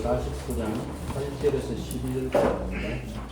49장 8절에서 12절까지입니다.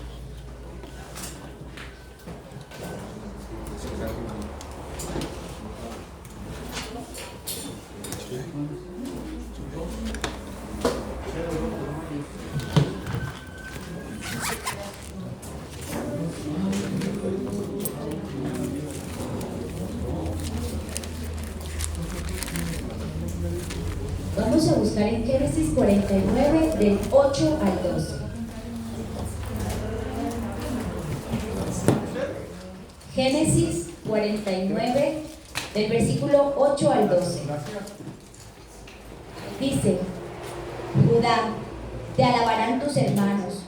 Vamos a buscar en Génesis 49 del 8 al 12. Génesis 49 del versículo 8 al 12. Dice: Judá, te alabarán tus hermanos,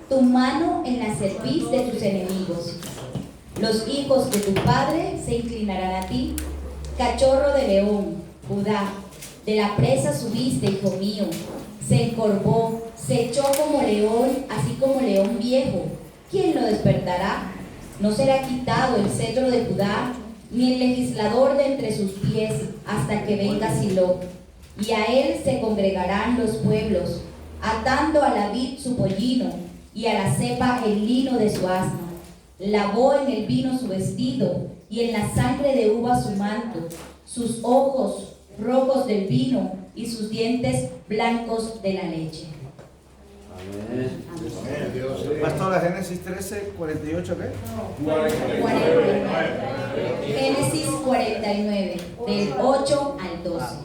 tu mano en la cerviz de tus enemigos. Los hijos de tu padre se inclinarán a ti. Cachorro de león, Judá, de la presa subiste, hijo mío. Se encorvó, se echó como león, así como león viejo. ¿Quién lo despertará? No será quitado el cetro de Judá, ni el legislador de entre sus pies, hasta que venga Silo. Y a él se congregarán los pueblos, atando a la vid su pollino, y a la cepa el lino de su asno. Lavó en el vino su vestido, y en la sangre de uva su manto. Sus ojos rojos del vino, y sus dientes blancos de la leche. 아멘. Pastora, Génesis 13, 48, ¿qué? 49. Génesis 49, del 8 al 12.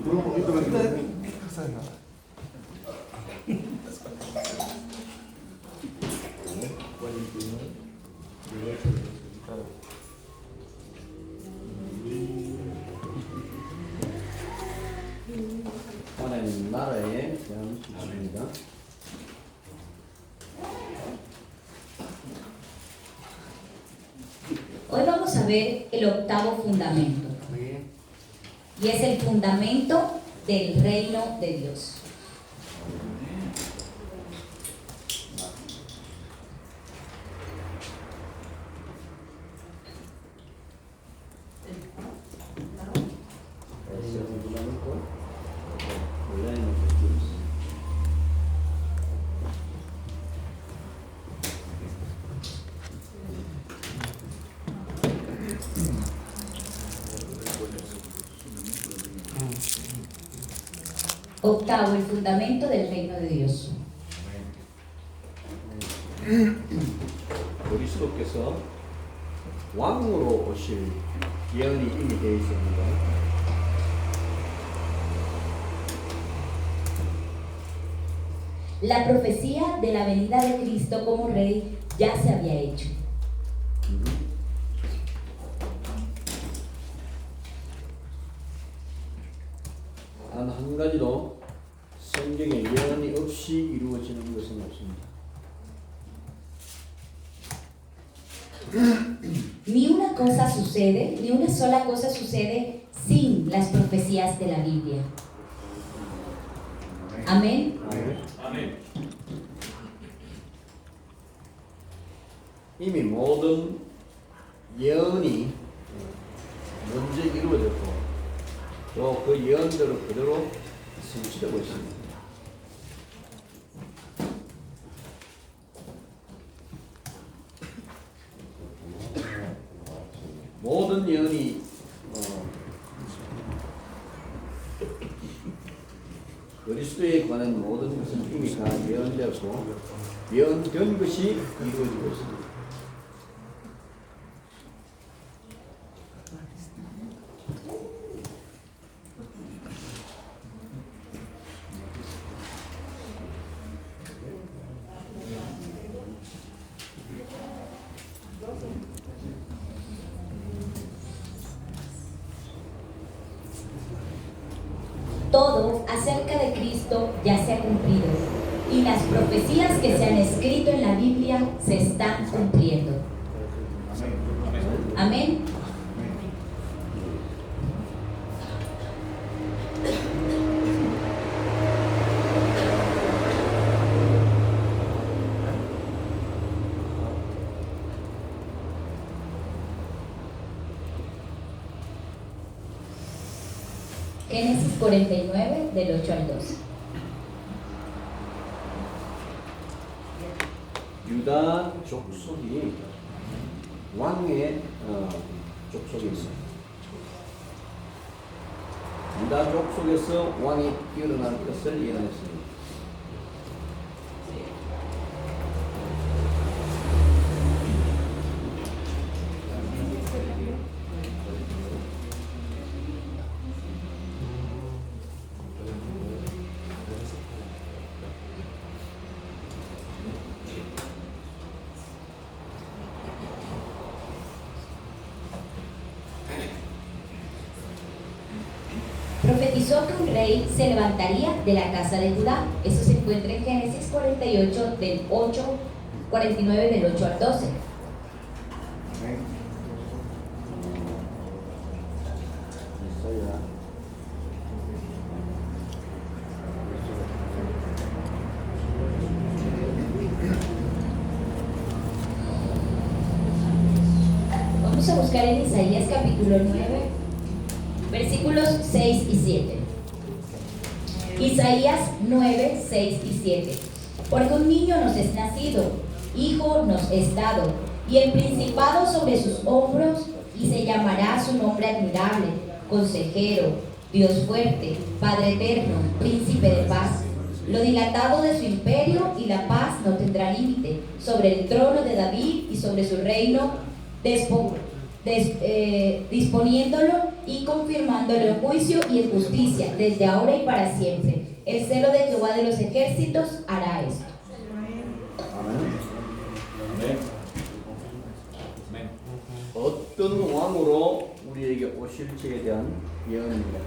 Un poquito más. No sabes nada. 하나님 나라에 대한 말입니다. Hoy vamos a ver el octavo fundamento, y es el fundamento del reino de Dios. Ese es el fundamento del reino de Dios. Octavo, el fundamento del reino de Dios. 그리스도께서 왕으로 오실 예언이 이미 되어 있습니다. La profecía de la venida de Cristo como rey ya se había hecho. 단 한 가지로 성경에 예언이 없이 이루어지는 것은 없습니다. Ni una cosa sucede, ni una sola cosa sucede sin las profecías de la Biblia. Amén. 이미 모든 예언이 먼저 이루어졌고 또 그 예언대로 그대로 성취되고 있습니다. 모든 예언이 그리스도에 관한 모든 것은 이미 다 예언되었고 예언된 것이 이루어지고 있습니다. Todo acerca de Cristo ya se ha cumplido, y las profecías que se han escrito en la Biblia se están cumpliendo. Amén. Génesis 49, del 8 al 12. 유다 족속이 왕의 족속이 있어요. 유다 족속에서 왕이 일어날 것을 예언했습니다. Profetizó que un rey se levantaría de la casa de Judá. Eso se encuentra en Génesis 48, del 49 del 8 al 12. Vamos a buscar en Isaías capítulo 9, versículos 6 y 7. Isaías 9, 6 y 7. Porque un niño nos es nacido, hijo nos es dado, y el principado sobre sus hombros, y se llamará su nombre admirable, consejero, Dios fuerte, Padre eterno, príncipe de paz. Lo dilatado de su imperio y la paz no tendrá límite, sobre el trono de David y sobre su reino, disponiéndolo y confirmándolo en juicio y en justicia, desde ahora y para siempre. El celo de Jehová de los ejércitos hará esto. 아멘. 어떤 왕으로 우리에게 오실지에 대한 예언입니다.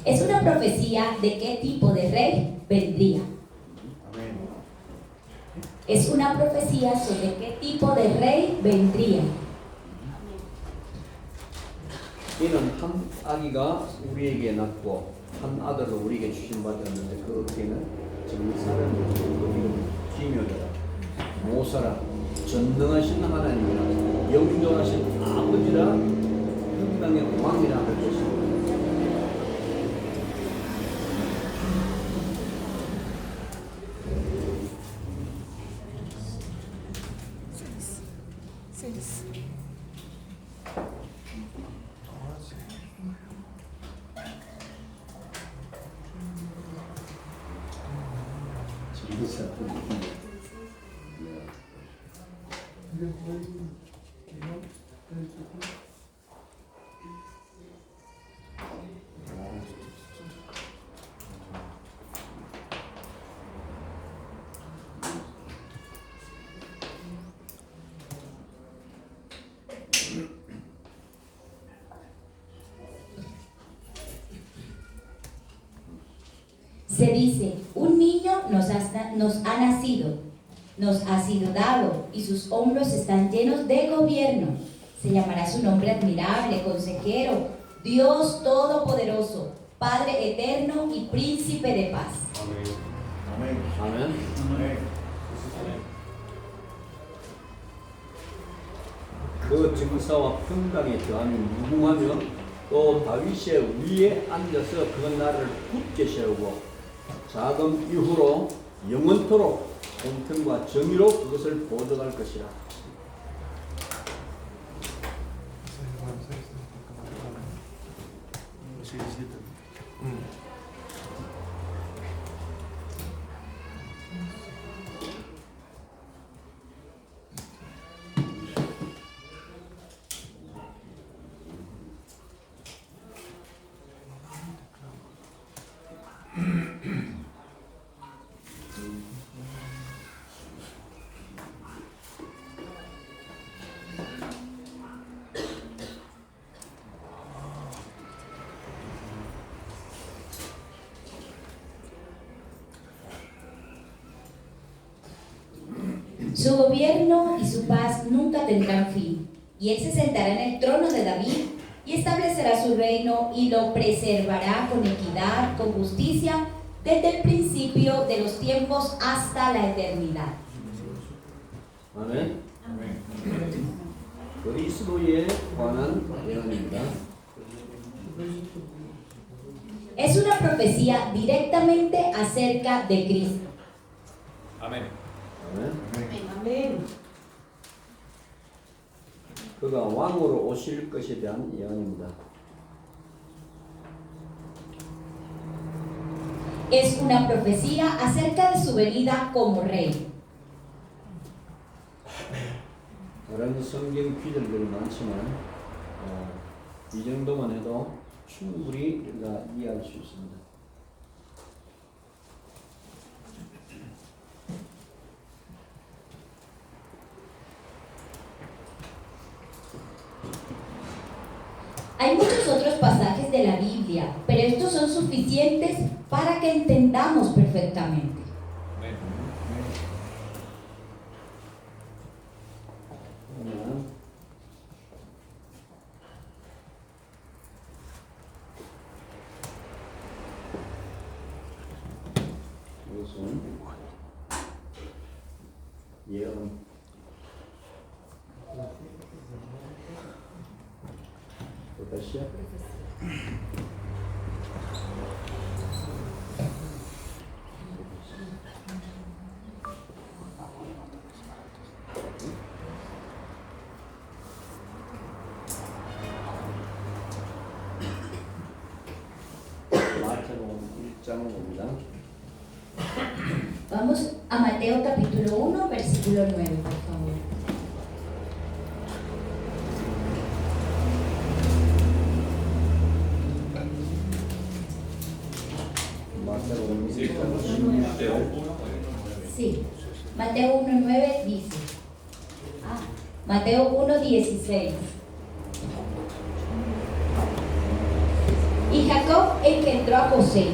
Es una profecía de qué tipo de rey vendría. Es una profecía sobre qué tipo de rey vendría. 이는 한 아기가 우리에게 낳고 한 아들을 우리에게 주신 바 되었는데 그 어깨는 정사를 이름 기묘하라 모사라 전능하신 하나님이라 영존하신 아버지라 평강의 왕이라 할 것입니다. Se dice, un niño nos ha nacido, nos ha sido dado, y sus hombros están llenos de gobierno. Se llamará su nombre admirable, consejero, Dios todopoderoso, Padre eterno y príncipe de paz. 아멘. 아멘. 아멘. 그 증사와 평강에 더하니 무궁하며 또 다윗의 위에 앉아서 그 나라를 굳게 세우고 자금 이후로 영원토록 공평과 정의로 그것을 보존할 것이라. Su gobierno y su paz nunca tendrán fin, y él se sentará en el trono de David y establecerá su reino y lo preservará con equidad, con justicia, desde el principio de los tiempos hasta la eternidad. 아멘. 그리스도에 관한 예언입니다. Es una profecía directamente acerca de Cristo. 아멘. 아멘. 그가 왕으로 오실 것에 대한 예언입니다. Es una profecía acerca de su venida como rey. 다른 성경 구절들이 많지만 이 정도만 해도 충분히 우리가 이해할 수 있습니다. Hay muchos otros pasajes de la Biblia, pero estos son suficientes para que entendamos perfectamente. 아멘. 그러면 이것은 예언. 또 다시요. 마태복음 1장 봅니다. Vamos a Mateo capítulo 1, versículo 9, por favor. 마태복음 Sí, 1장 Mateo 16절. 1. Sí, Mateo 1:9 dice. Mateo 1:16. Y Jacob engendró a José,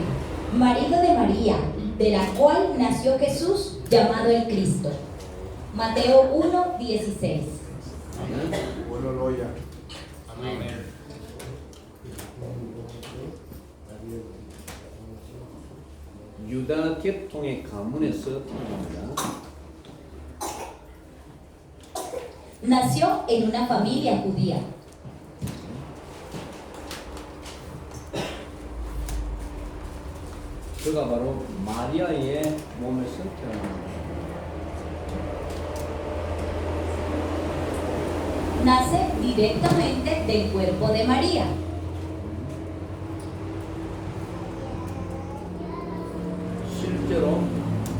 marido de María, de la cual nació Jesús, llamado el Cristo. Mateo 1:16. Bueno, loya. 아멘. 유다 계통의 가문에서 태어납니다. Nació en una familia judía. 그가 바로 마리아의 몸에서 태어납니다. Nace directamente del cuerpo de María. 실제로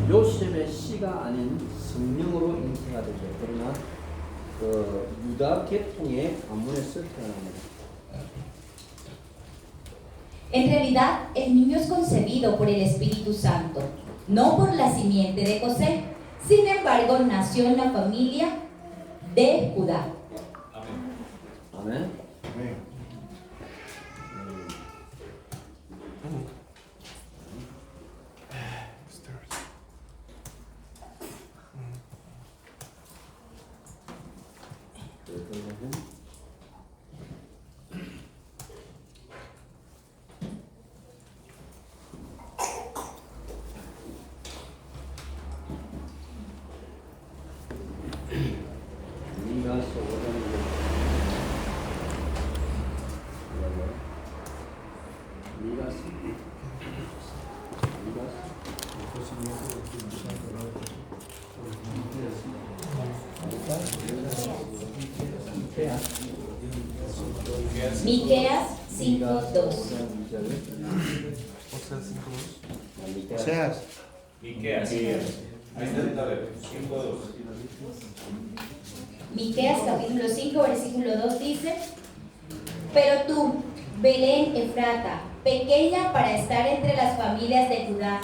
요셉의 씨가 아닌 성령으로 잉태가 되죠. 그러나 그 유다 계통의 가문에서 태어납니다. En realidad, el niño es concebido por el Espíritu Santo, no por la simiente de José. Sin embargo, nació en la familia de Judá. 아멘. 아멘. 아멘. 미가서 5장 Miqueas 5:2. Seas. Miqueas. Ahí está, 5:2. Miqueas capítulo 5, versículo 2 dice: Pero tú, Belén Efrata, pequeña para estar entre las familias de Judá,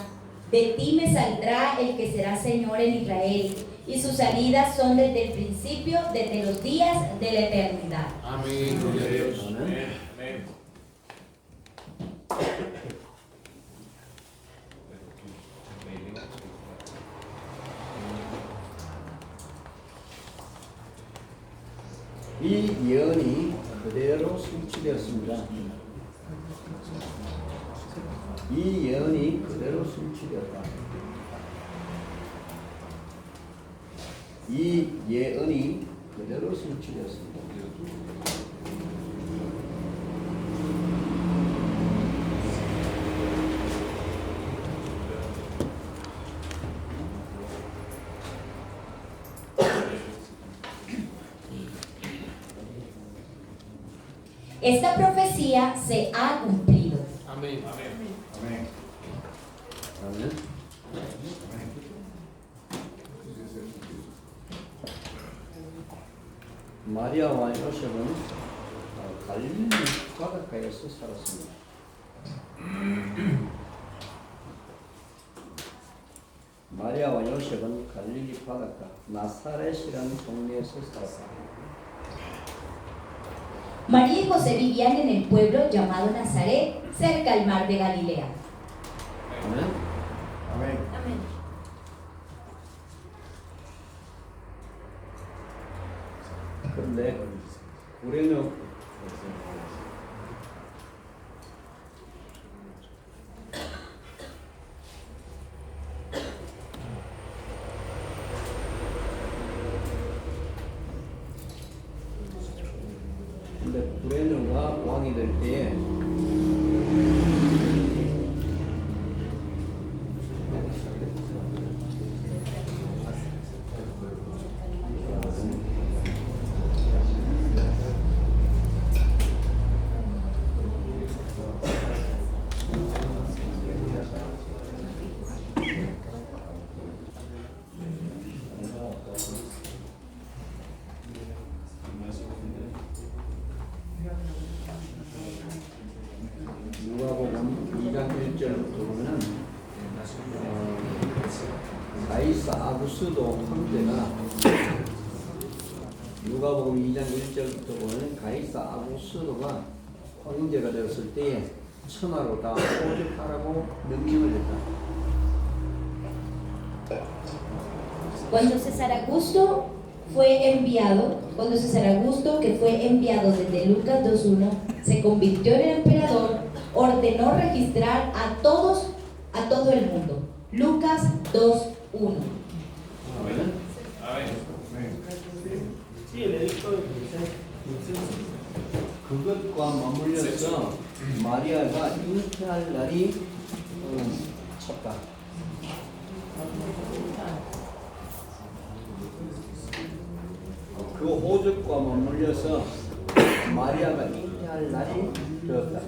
de ti me saldrá el que será Señor en Israel, y sus salidas son desde el principio, desde los días de la eternidad. Amén. 아멘. 이 예언이 그대로 성취되었습니다. 이 예언이 그대로 성취되었다. 이 예언이 그대로 성취되었습니다. Esta profecía se ha cumplido. 아멘. 아멘. 아멘. 마리아와 요셉은 갈릴리 바닷가에서 살았습니다. 마리아와 요셉은 갈릴리 바닷가 나사렛이라는 동네에서 살았습니다. María y José vivían en el pueblo llamado Nazaret, cerca al mar de Galilea. 아멘. 아멘. 그런데 우리는 근데 구레누가 왕이 될 때에 누가복음 2장 1절부터 보면 가이사 아구스도 황제가 누가복음 2장 1절부터 보면 가이사 아구스도가 황제가 되었을 때에 천하로 다 오직하라고 명령을 했다. Cuando César Augusto que fue enviado desde Lucas 2:1, se convirtió en el emperador, ordenó registrar a todo el mundo. Lucas 2:1. 아멘. 아멘. Sí, el edicto de 그것과 맞물려서 마리아가 잉태할 날이 쳤다. 그 호적과 맞물려서 마리아가 잉태할 날이 되었다.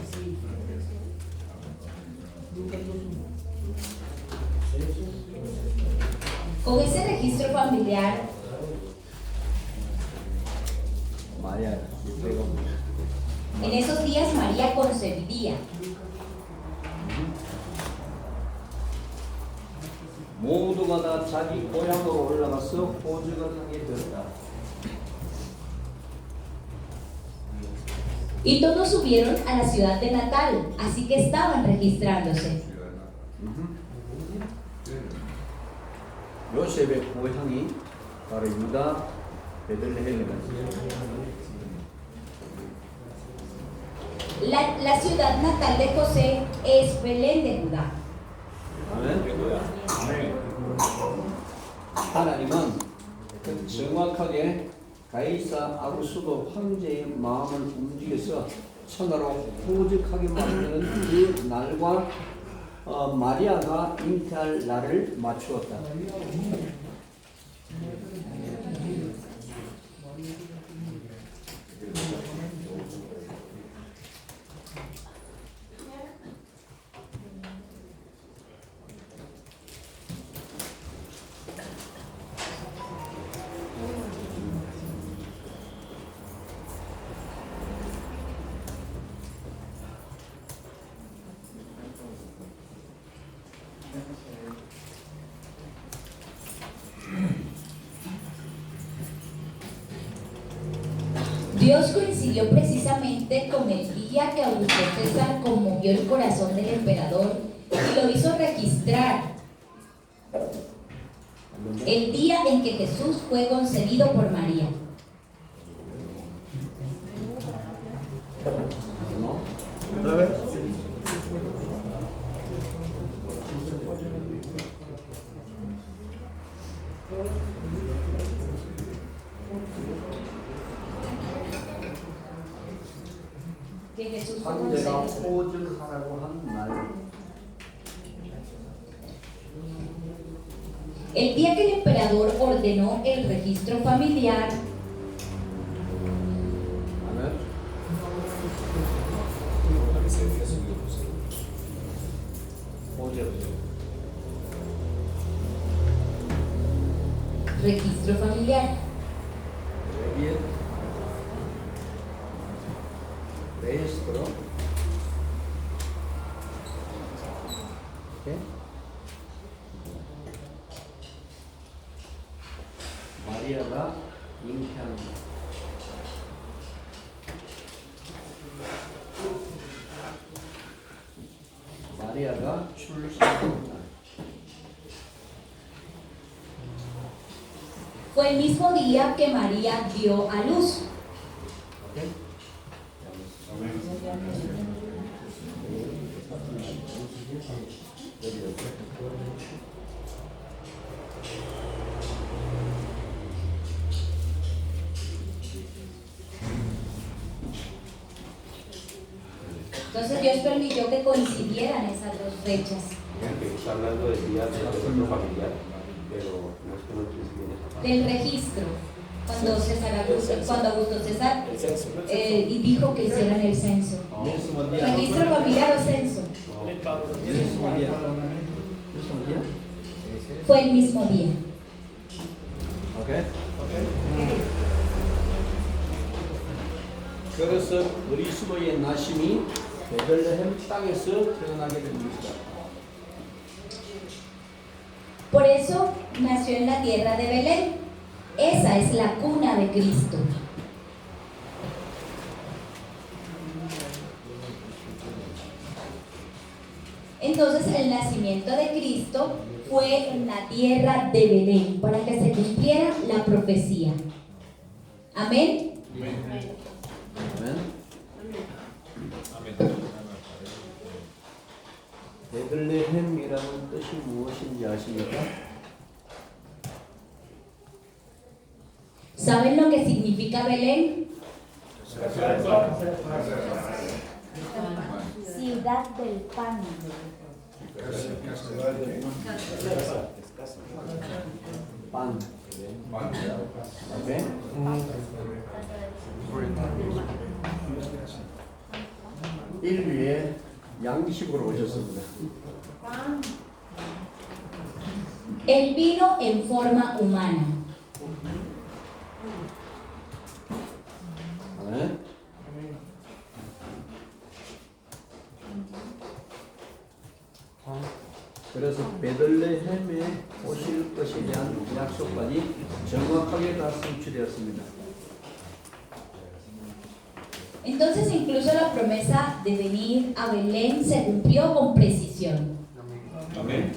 Con ese registro familiar, 마리아 이때가 en esos días María concebiría. 모두가 다 자기 고향으로 올라가서 호적을 하게 되었다. Y todos subieron a la ciudad de Natal, así que estaban registrándose. 요셉의 고향이 바로 유다 베들레헴이다. La ciudad natal de José es Belén de Judá. 아멘. 하나님은 정확하게 가이사 아구스도 황제의 마음을 움직여서 천하로 호적하게 만드는 그 날과 마리아가 잉태할 날을 맞추었다. Dios coincidió precisamente con el día que Augusto César conmovió el corazón del emperador y lo hizo registrar. El día en que Jesús fue concebido por María. ¿No? ¿Otra vez? Que Jesús fue 황제가 concebido. 호적하라고 한 날. El día que el emperador ordenó el registro familiar, 아멘. Registro familiar. Registro. ¿Qué? 마리아가 잉태합니다. 마리아가 출산합니다. Fue el mismo día que María dio a luz. 오케이? Entonces Dios permitió que coincidieran esas dos fechas. Está hablando de días de registro familiar, pero no es que no coincide esa parte. Del registro, cuando Augusto César y dijo que hicieran el censo. mismo día. Registro familiar o censo. mismo día. mismo día. Fue el mismo día. 오케이? 그래서 그리스도의 나심이 베들레헴 땅에서 태어나게 됩니다. Por eso nació en la tierra de Belén. Esa es la cuna de Cristo. Entonces el nacimiento de Cristo fue en la tierra de Belén para que se cumpliera la profecía. Amén. 아멘. 베들레헴이라는 뜻이 무엇인지 아십니까? ¿Saben lo que significa Belén? Ciudad del pan. 반. 오케이? 인류의 양식으로 오셨습니다. Él vino en forma humana. 아멘. 그래서 베들레헴에 오실 것에 대한 약속까지 정확하게 다 성취되었습니다. Entonces incluso la promesa de venir a Belén se cumplió con precisión. 아멘.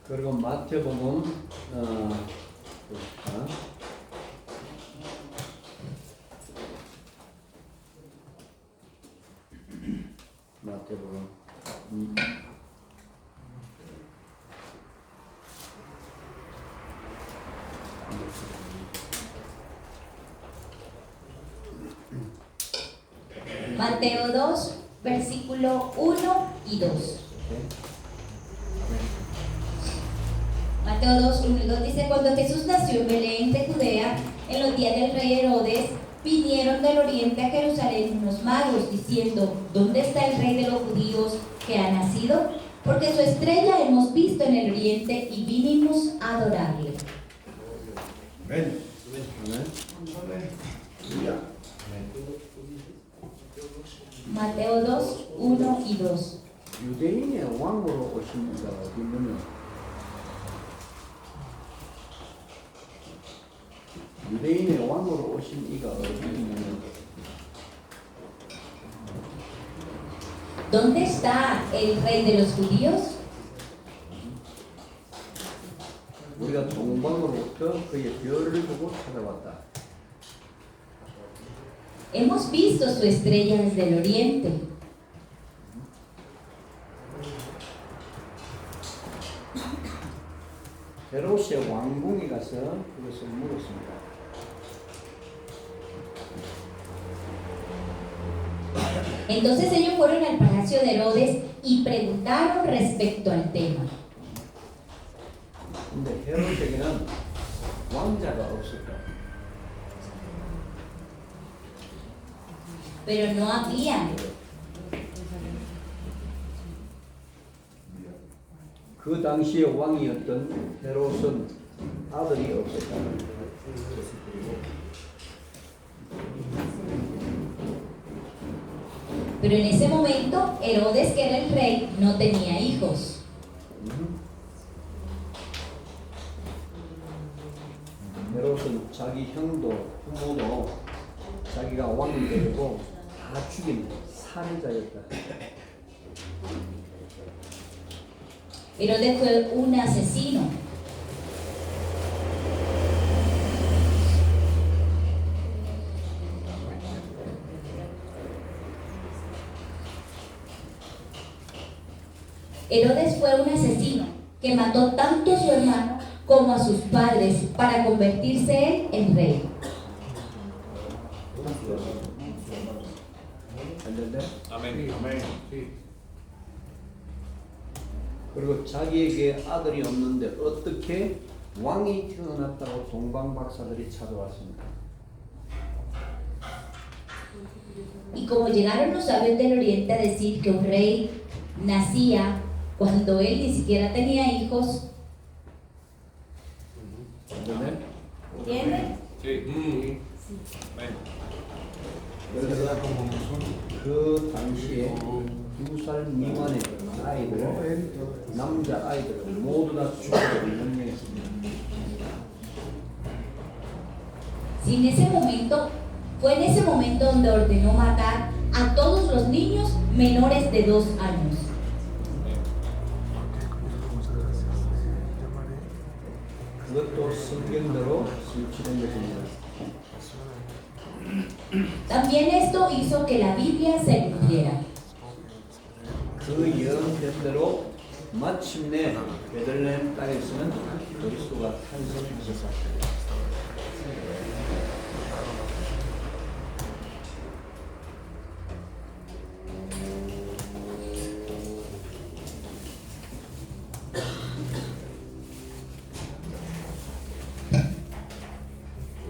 그리고 마태복음 봅시다. 마태복음 Mateo 2, versículo 1 y 2. Mateo 2, 1 y 2 dice: Cuando Jesús nació en Belén de Judea, en los días del rey Herodes, vinieron del oriente a Jerusalén unos magos diciendo: ¿Dónde está el rey de los judíos que ha nacido? Porque su estrella hemos visto en el oriente y vinimos a adorarle. 아멘. Mateo 2, 1 y 2. 유대인의 왕으로 오신 이가 어디 있느냐? 유대인의 왕으로 오신 이가 어디 있느냐? ¿Dónde está el rey de los judíos? 우리가 동방으로부터 그의 별을 보고 찾아왔다. Hemos visto su estrella desde el oriente. 헤롯의 왕궁에 가서 그것을 물었습니다. Entonces ellos fueron al palacio de Herodes y preguntaron respecto al tema. 근데 헤롯에게는 왕자가 없었다. Pero no había. 그 당시의 왕이었던 헤롯은 아들이 없었다. Pero en ese momento, Herodes, que era el rey, no tenía hijos. 헤롯은 자기 형도 부모도 자기가 왕이 되고 다 죽인 살인자였다. Herodes fue un asesino. Herodes fue un asesino que mató tanto a su hermano como a sus padres para convertirse él en rey. ¿entendés? Amén. Amén. Sí. 그리고 자기에게 아들이 없는데 어떻게 왕이 태어났다고 동방박사들이 찾아왔습니다. Y como llegaron los sabios del oriente a decir que un rey nacía cuando él ni siquiera tenía hijos, ¿entendés? ¿entienden? Sí. Amén. 그래서 그 당시에 2살 미만의 아이들, 남자 아이들 모두 다 죽어도 명령했습니다. Si en ese momento, fue en ese momento donde ordenó matar a todos los niños menores de 2 años. 그것도 성경대로 실천된 것입니다. También esto hizo que la Biblia se cumpliera. 그 예언대로 마침내 베들레헴 땅에서는 그리스도가 탄생하셨다.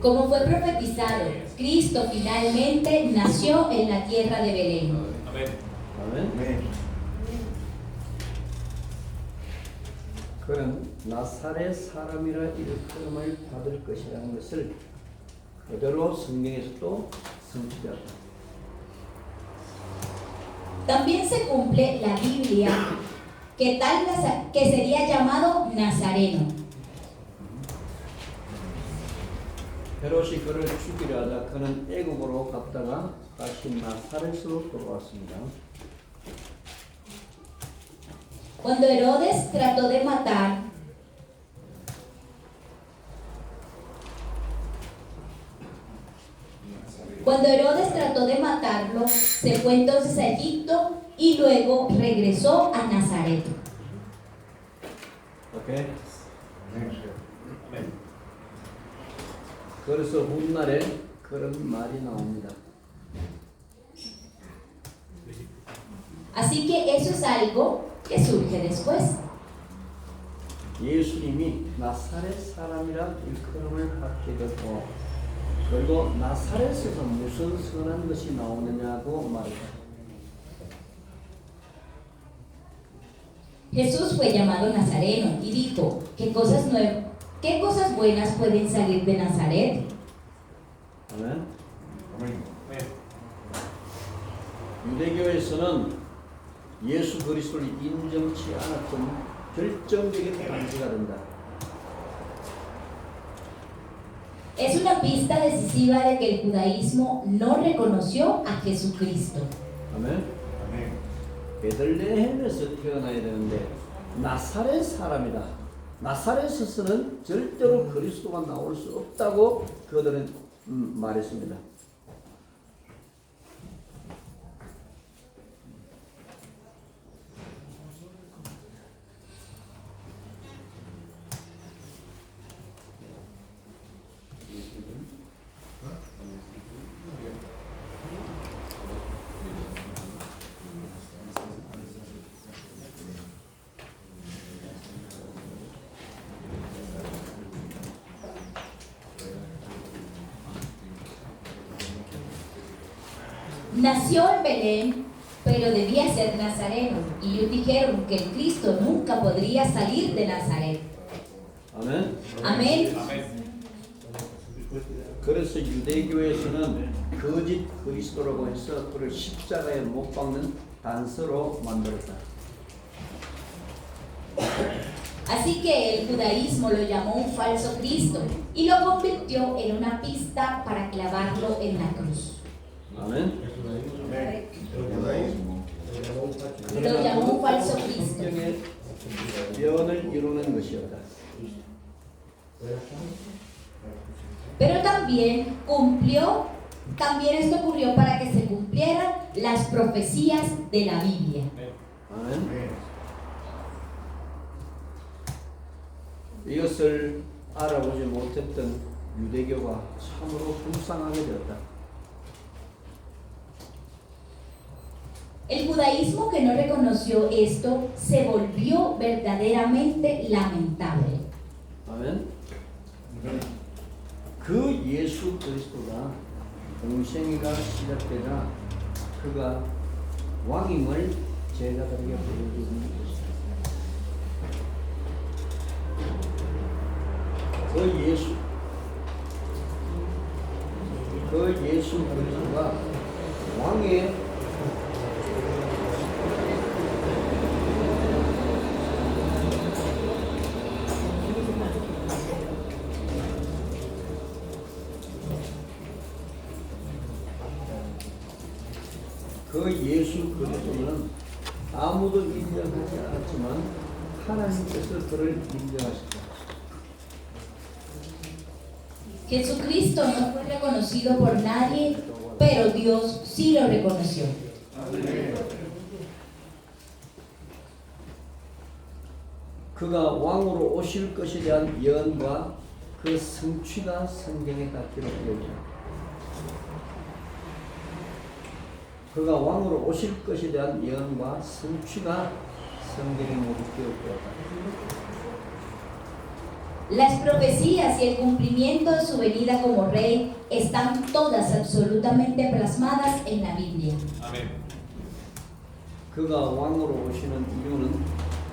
Como fue profetizado, Cristo finalmente nació en la tierra de Belén. Amén. 아멘. 그는 나사렛 사람이라 일컬음을 받을 것이라는 것을 그대로 성경에서 또 성취되었다. También se cumple la Biblia que sería llamado Nazareno. 헤롯이 그를 죽이려 하자 그는 애굽으로 갔다가 다시 나사렛으로 돌아왔습니다. Cuando Herodes trató de matar, matarlo, se fue entonces a Egipto y luego regresó a Nazaret. 오케이. Amén. 그래서 훗날에 그런 말이 나옵니다. Así que eso es algo que surge después. 예수님이 나사렛 사람이라 일컬음을 받게 되고 그리고 나사렛에서 무슨 선한 것이 나오느냐고 말합니다. Jesús fue llamado Nazareno y dijo, ¿qué cosas buenas pueden salir de Nazaret? 아멘. Amén. 유대교에서는 예수 그리스도를 인정치 않았던 결정적인 단지가 된다. Es una pista decisiva de que el judaísmo no reconoció a Jesucristo. 아멘. Amén. 베들레헴에서 태어나야 되는데 나사렛 사람이다. 나사렛에서는 절대로 그리스도가 나올 수 없다고 그들은 말했습니다. Nació en Belén pero debía ser nazareno. Y ellos dijeron que el Cristo nunca podría salir de Nazaret. 아멘. Amén. 그래서 유대교에서는 거짓 그리스도라고 해서 그를 십자가에 못 박는 단서로 만들었다. Así que el judaísmo lo llamó un falso Cristo y lo convirtió en una pista para clavarlo en la cruz. 아멘. Lo llamó un falso Cristo. 성경의 예언을 이루는 것이었다. Pero también esto ocurrió para que se cumplieran las profecías de la Biblia. 아멘. 이것을 알아보지 못했던 유대교가 참으로 불쌍하게 되었다. El judaísmo que no reconoció esto se volvió verdaderamente lamentable. 아멘. 그 예수 그리스도가 공생애가 시작되자 그가 왕임을 제자들에게 보여주는 것이다. 그 예수 그리스도가 왕의 그 예수 그리스도는 아무도 인정하지 않았지만 하나님께서 그를 인정하셨다. Jesucristo no fue reconocido por nadie, pero Dios sí lo reconoció. 그가 왕으로 오실 것에 대한 예언과 그 성취가 성경에 다 기록되어 있다. 그가 왕으로 오실 것에 대한 예언과 성취가 성경에 모두 기록되었다. Las profecías y el cumplimiento de su venida como rey están todas absolutamente plasmadas en la Biblia. 아멘. 그가 왕으로 오시는 이유는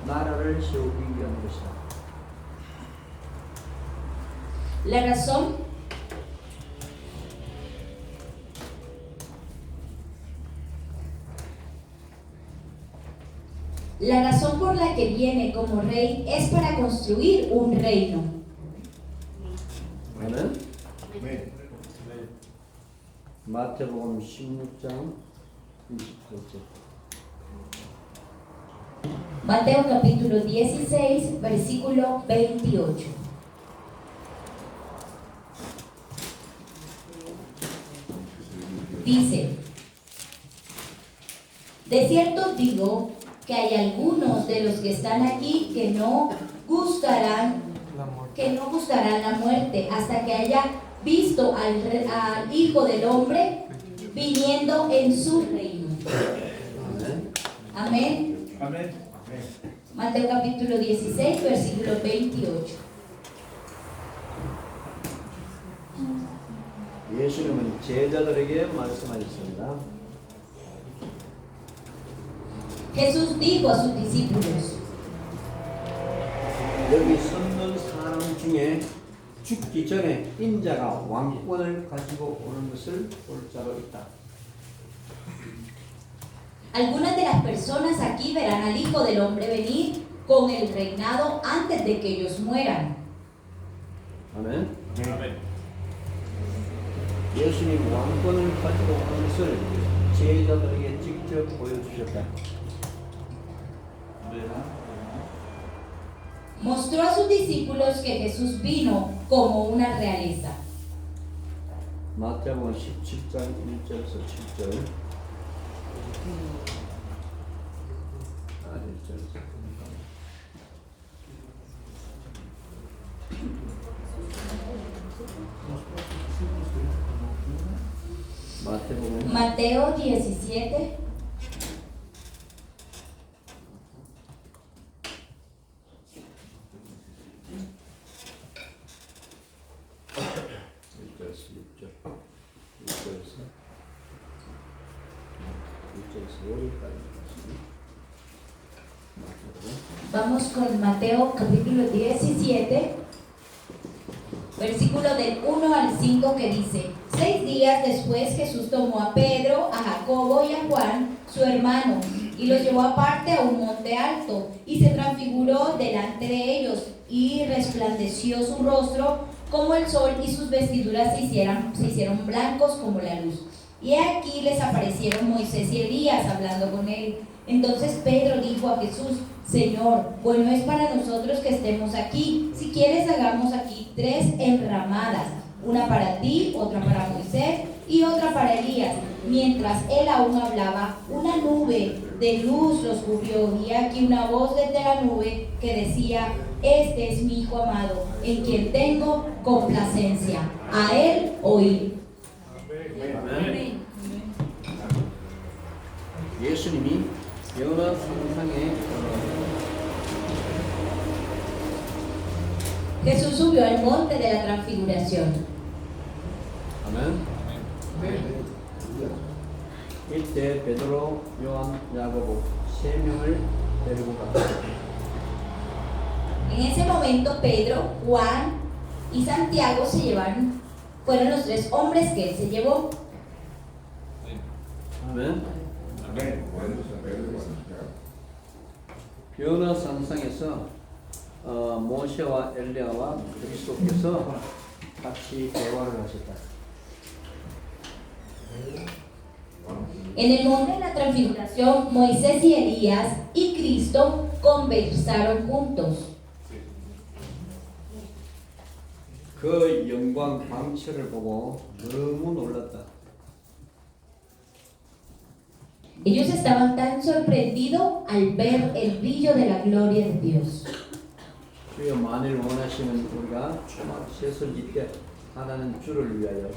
나라를 세우기 위한 것이다. La razón por la que viene como rey es para construir un reino. 아멘. 아멘. 마태복음 16장 28절. Mateo capítulo 16, versículo 28. Dice: de cierto digo que hay algunos de los que están aquí que no gustarán la muerte hasta que haya visto al Hijo del Hombre viniendo en su reino. Amén. 아멘. Mateo capítulo 16, versículo 28. 예수님은 제자들에게 말씀하셨습니다. Jesús dijo a sus discípulos: 여기 섰는 사람 중에 죽기 전에 인자가 왕권을 가지고 오는 것을 볼 자가 있다. algunas de las personas aquí verán al Hijo del Hombre venir con el reinado antes de que ellos mueran. 아멘. 아멘. 예수님 왕권을 가지고 오는 것을 제자들에게 직접 보여주셨다. Mostró a sus discípulos que Jesús vino como una realeza. 마태복음 17장 1절에서 7절. 1절에서. 마태복음 Mateo 17, Vamos con Mateo capítulo 17, versículo del 1 al 5 que dice: 6 días después Jesús tomó a Pedro, a Jacobo y a Juan, su hermano, y los llevó aparte a un monte alto, y se transfiguró delante de ellos, y resplandeció su rostro como el sol, y sus vestiduras se hicieron blancos como la luz. Y aquí les aparecieron Moisés y Elías hablando con él. Entonces Pedro dijo a Jesús: Señor, bueno es para nosotros que estemos aquí. Si quieres, hagamos aquí 3 enramadas, una para ti, otra para Moisés y otra para Elías. Mientras él aún hablaba, una nube de luz los cubrió, y aquí una voz desde la nube que decía: Este es mi Hijo amado, en quien tengo complacencia. A él oír. 아멘. 예수님이 여러 상상에 Jesús subió al monte de la transfiguración. 아멘. 이때 베드로, 요한, 야고보 3명을 데리고 갔다. En ese momento Pedro, Juan y Santiago fueron los 3 hombres que él se llevó. 아멘. Amén. 여러 상상에서 모세와 엘리야와 그리스도께서 같이 대화를 하셨다. En el monte de la transfiguración, Moisés y Elías y Cristo conversaron juntos. 그 영광 광채를 보고 너무 놀랐다. Ellos estaban tan sorprendidos al ver el brillo de la gloria de Dios. 주여 만일 원하시면 우리가 세설지 때 하나는 주를 위하여,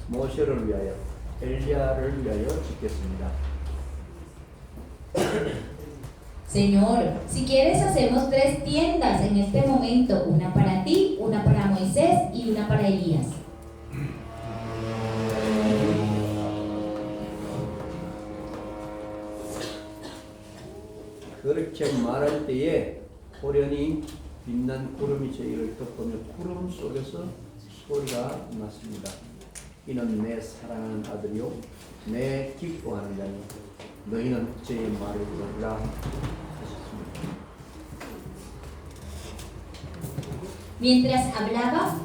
모세를 위하여, 엘리야를 위하여 짓겠습니다. Señor, si quieres hacemos 3 tiendas en este momento, una para ti, una para Moisés y una para Elías. 그렇게 말할 때에 호련히 빛난 구름이 저희를 덮으며 구름 속에서 소리가 났습니다. 이는 내 사랑하는 아들이요 내 기뻐하는 자니 너희는 제 말을 들으라 하셨습니다. Mientras hablaba,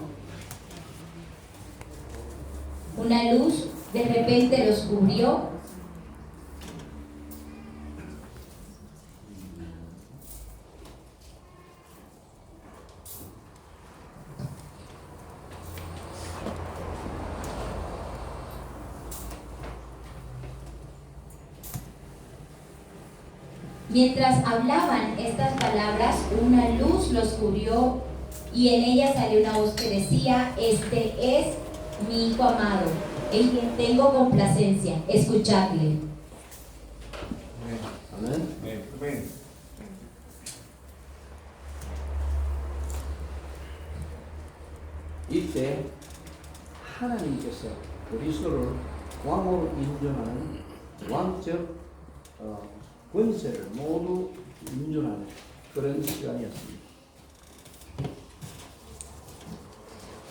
una luz de repente los cubrió. Mientras hablaban estas palabras, una luz los cubrió y en ella salió una voz que decía: Este es mi Hijo amado, en quien tengo complacencia, escuchadle. 아멘. Amén. 이때 하나님께서 그리스도를 왕으로 인정하는 왕적 권세를 모두 인정하는 그런 시간이었습니다.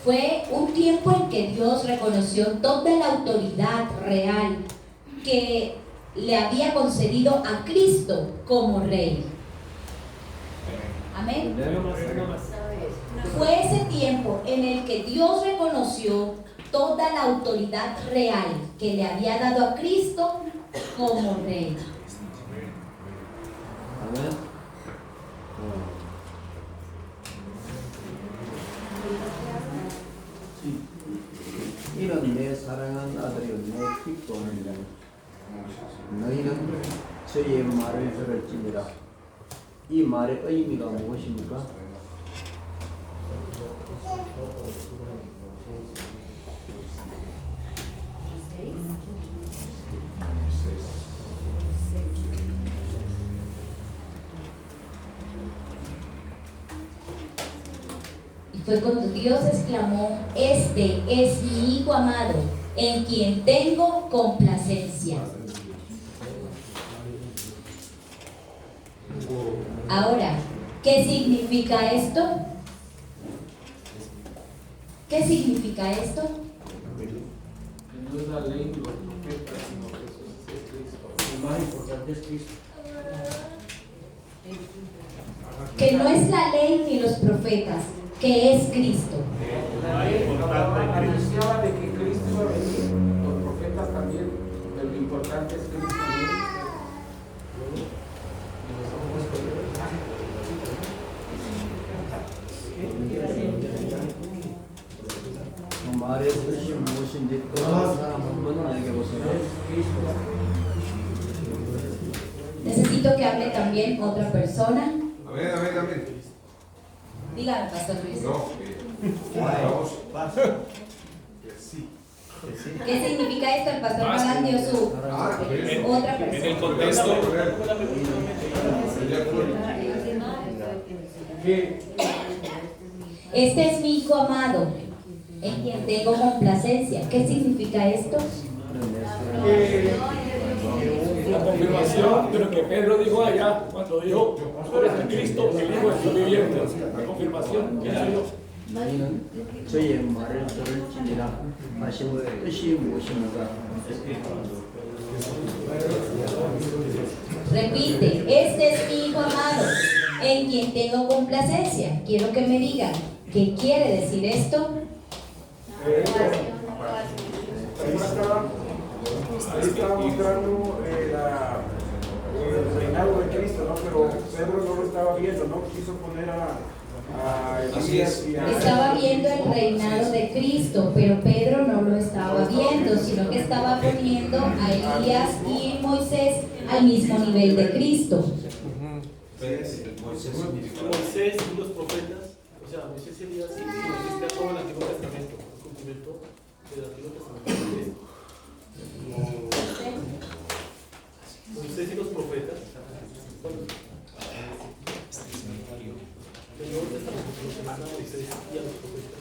Fue un tiempo en que Dios reconoció toda la autoridad real que le había concedido a Cristo como Rey. Amén. Fue ese tiempo en el que Dios reconoció toda la autoridad real que le había dado a Cristo como Rey. 아멘. 이는 내 사랑하는 아들이요 내 기뻐하는 자니 너희는 저의 말을 들을지니라. 이 말의 의미가 무엇입니까? Fue cuando Dios exclamó: Este es mi Hijo amado, en quien tengo complacencia. Ahora, ¿qué significa esto? ¿Qué significa esto? No es la ley ni los profetas, sino Jesús es Cristo. Lo más importante es Cristo. Que no es la ley ni los profetas, que es Cristo. La ley anunciaba de que Cristo iba a venir, los profetas también, pero lo importante es Cristo. 말의 뜻이 무엇인지 또 다른 사람 한번 알게 보세요. Necesito que hable también otra persona. Amén, amén, amén. Dígame, Pastor Luis. No, vamos. Sí. ¿Qué significa esto? El pastor Galán dio su otra persona. En el contexto, Este es mi hijo amado, en quien tengo complacencia. ¿Qué significa esto? la confirmación de lo que Pedro dijo allá, cuando dijo, tú eres el Cristo, el Hijo del Dios viviente. La confirmación que él dio. 너희는 저의 말을 들을지니라 하신 뜻이 무엇입니까? Repite, este es mi hijo amado, en quien tengo complacencia. Quiero que me digan, ¿qué quiere decir esto? Ahí estaba mostrando el reinado de Cristo, ¿no? Pero Pedro no lo estaba viendo, ¿no? Quiso poner a Elías y a... Estaba viendo el reinado de Cristo, pero Pedro no lo estaba viendo, sino que estaba poniendo a Elías y Moisés al mismo nivel de Cristo. Moisés y los profetas, o sea, Moisés y Elías, sí, está todo el Antiguo Testamento, el cumplimiento del Antiguo Testamento. Moisés y los profetas. El Nuevo Testamento menciona a Moisés y a los profetas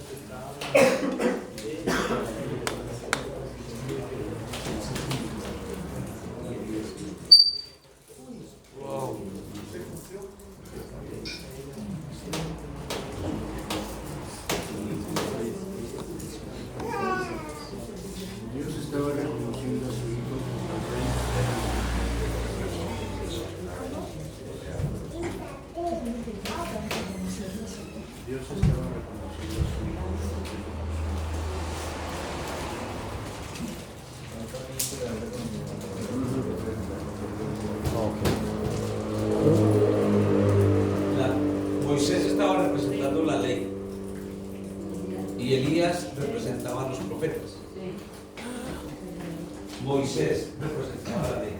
Dios estaba reconociendo a su Hijo como Rey. Dios estaba reconociendo a su Hijo como Rey. Moisés estaba representando la ley y Elías representaba a los profetas. Moisés representaba la ley,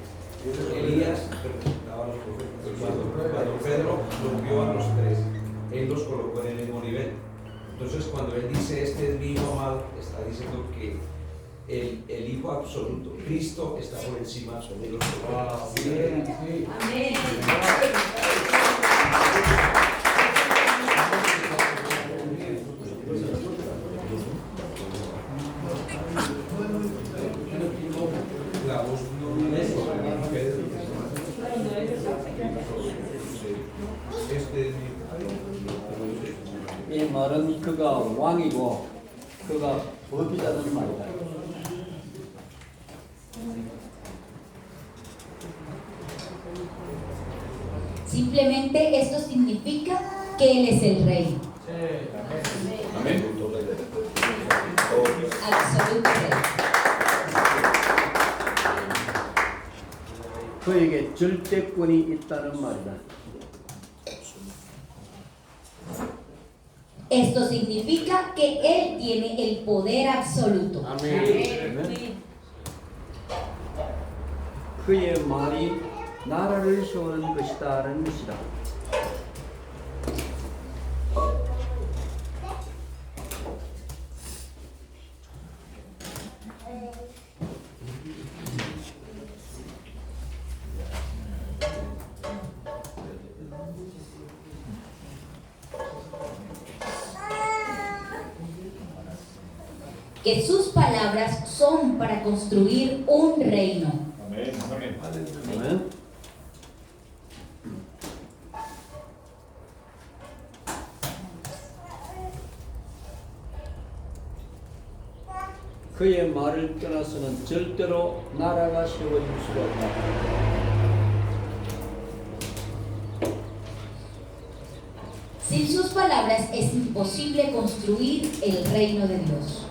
Elías representaba a los profetas. Cuando Pedro los vio a los tres, él los colocó en el mismo nivel. Entonces, cuando él dice, este es mi hijo amado, está diciendo que el Hijo absoluto, Cristo, está por encima de los profetas. Amén. La voz no es Pedro. Este es mi 이 말은 그가 왕이고 그가 법이라는 말이다. Simplemente esto significa que Él es el Rey. Absoluto Rey. 그에게 절대권이 있다는 말이다. Esto significa que Él tiene el poder absoluto. 그의 말이 나라를 세우는 것이다라는 것이다. Que sus palabras son para construir un reino. 아멘. 그의 말을 떠나서는 절대로 나라가 세워질 수가 없다. Sin sus palabras es imposible construir el reino de Dios.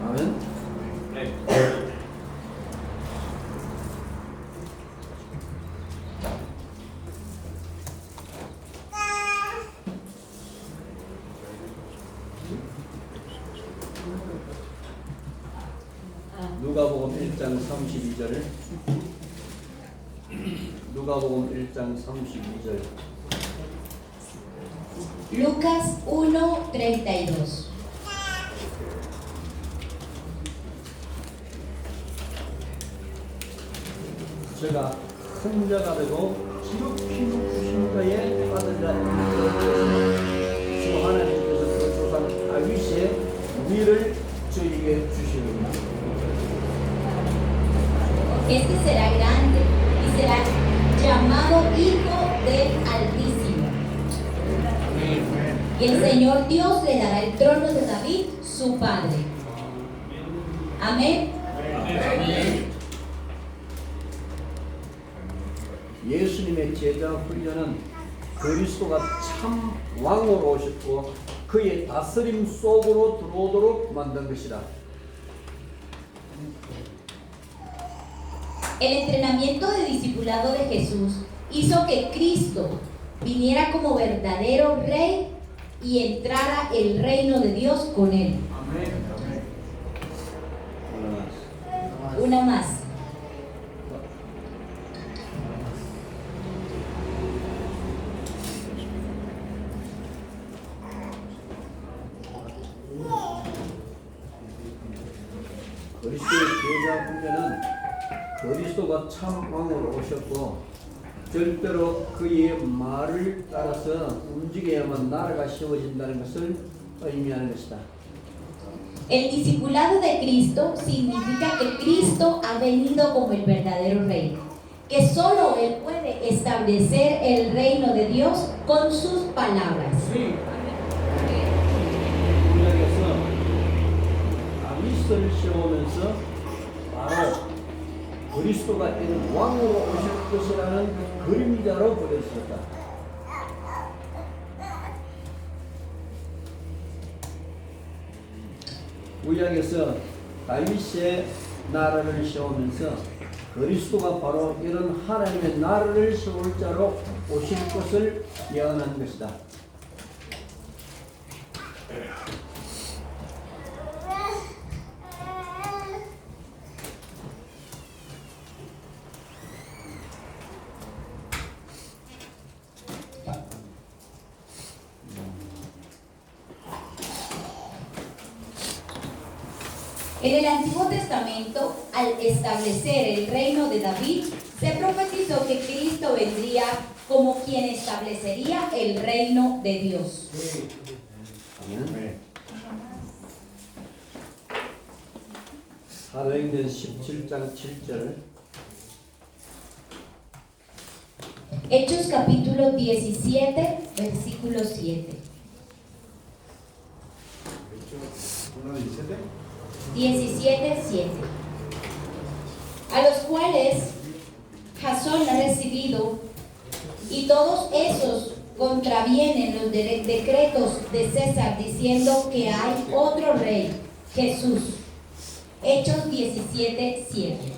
아멘. 누가복음 1장 32절. 누가복음 1장 32절. Lucas 1:32. 제가 큰 자가 되고 지극히 높으신 자의 아들이라 주 하나님께서 그 조상 다윗의 위를 저에게 주시리라. Este será grande y será llamado Hijo del Altísimo. Y el Señor Dios le dará el trono de David, su padre. Amén. 예수님의 제자 훈련은 그리스도가 참 왕으로 오셨고 그의 다스림 속으로 들어오도록 만든 것이다. El entrenamiento de discipulado de Jesús hizo que Cristo viniera como verdadero rey y entrara el reino de Dios con él. Una más. 그리스도의 제자 훈련은 그리스도가 참 왕으로 오셨고 절대로 그의 말을 따라서 움직여야만 나라가 세워진다는 것을 의미하는 것이다. El discipulado de Cristo significa que Cristo ha venido como el verdadero rey, que solo Él puede establecer el reino de Dios con sus palabras. 구약에서 다윗을 세우면서 바로 그리스도가 이런 왕으로 오실 것이라는 그림자로 보여주셨다. 구약에서 다윗의 나라를 세우면서 그리스도가 바로 이런 하나님의 나라를 세울 자로 오실 것을 예언한 것이다. En el Antiguo Testamento, al establecer el reino de David, se profetizó que Cristo vendría como quien establecería el reino de Dios. 사도행전 17장 7절. Hechos capítulo 17, versículo 7. 17:7. A los cuales Jasón ha recibido, y todos esos contravienen los decretos de César, diciendo que hay otro rey, Jesús. Hechos 17:7.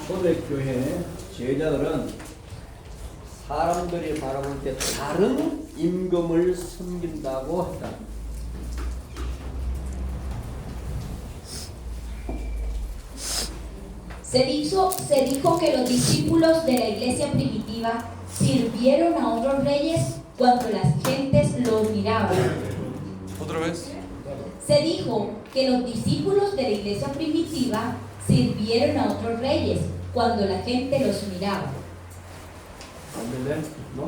초대교회 제자들은 사람들이 바라볼 때 다른 임금을 섬긴다고 했다. Se dijo que los discípulos de la iglesia primitiva sirvieron a otros reyes cuando las gentes los miraban. ¿Otra vez? Se dijo que los discípulos de la iglesia primitiva sirvieron a otros reyes cuando la gente los miraba. ¿Entendés? ¿No?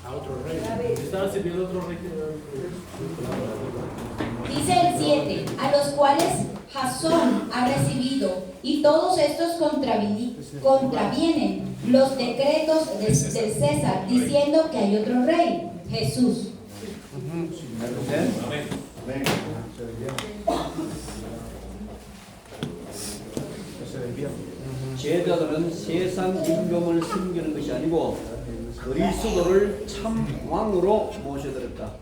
A otro rey. Estaban sirviendo a otro rey. Dice el 7, a los cuales Jasón ha recibido, y todos estos contravienen los decretos del César diciendo que hay otro rey, Jesús. 제자들은 세상 임금을 섬기는 것이 아니고 그리스도를 참 왕으로 모셔드렸다.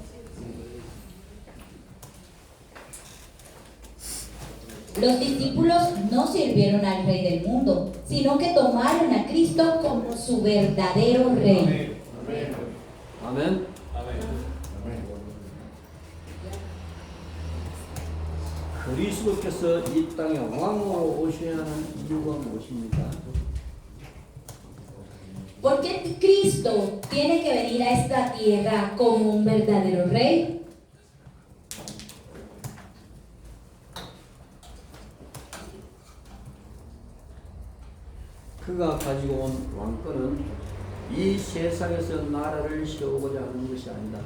Los discípulos no sirvieron al rey del mundo, sino que tomaron a Cristo como su verdadero rey. 아멘. 그리스도께서 이 땅에 왕으로 오셔야 하는 이유가 무엇입니까? ¿Por qué Cristo tiene que venir a esta tierra como un verdadero rey? 그가 가지고 온 왕권은 이 세상에서 나라를 세우고자 하는 것이 아니다.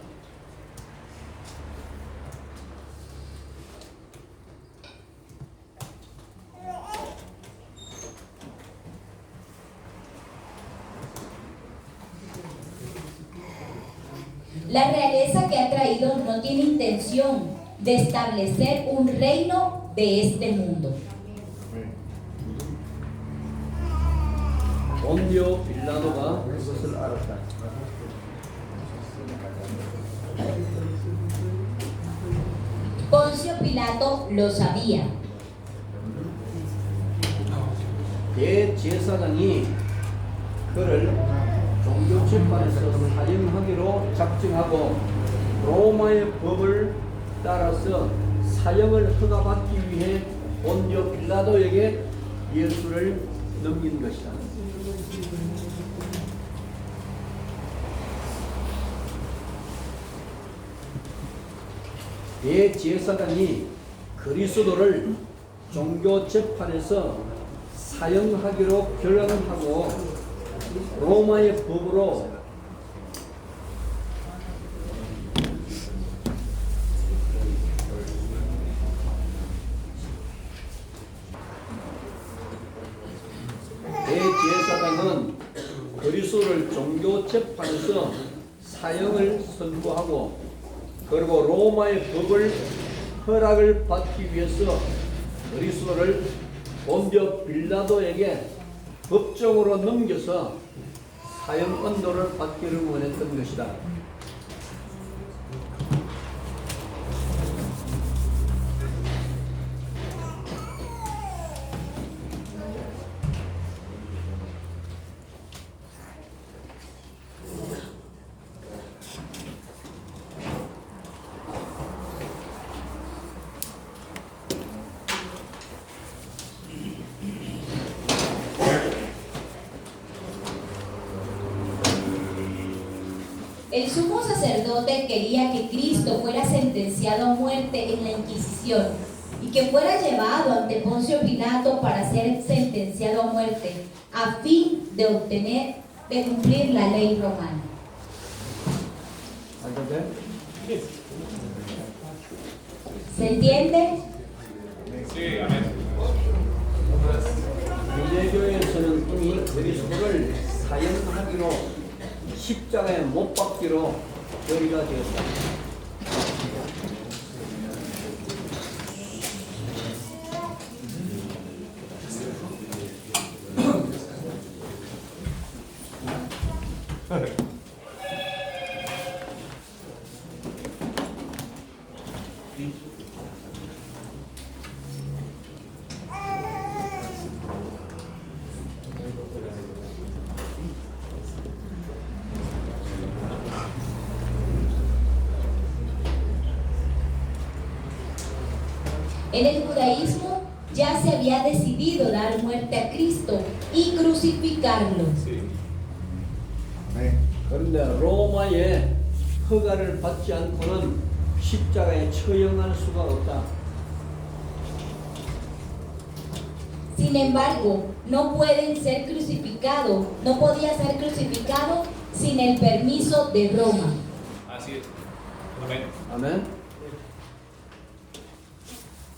La realeza que ha traído no tiene intención de establecer un reino de este mundo. 본디오 빌라도가 그것을 알았다. Poncio Pilato lo sabía. 대제사장이 그를 종교재판에서 사형하기로 작정하고 로마의 법을 따라서 사형을 허가받기 위해 본디오 빌라도에게 예수를 넘긴 것이다. 대제사장이 그리스도를 종교재판에서 사형하기로 결론하고 로마의 법으로 대제사장은 그리스도를 종교재판에서 사형을 선고하고 그리고 로마의 법을 허락을 받기 위해서 그리스도를 본디오 빌라도에게 법정으로 넘겨서 사형 언도를 받기를 원했던 것이다. El sumo sacerdote quería que Cristo fuera sentenciado a muerte en la Inquisición y que fuera llevado ante Poncio Pilato para ser sentenciado a muerte a fin de cumplir la ley romana. ¿Se entiende? Sí, amén. 유대교에서는 이미 그리스도를 사형하기로 십자가에 못 박기로 결의가 되었다. En el judaísmo ya se había decidido dar muerte a Cristo y crucificarlo. 그런데 로마의 허가를 받지 않고는 십자가에 처형할 수가 없다. Sin embargo, no podía ser crucificado sin el permiso de Roma. Así es. Amén. 아멘.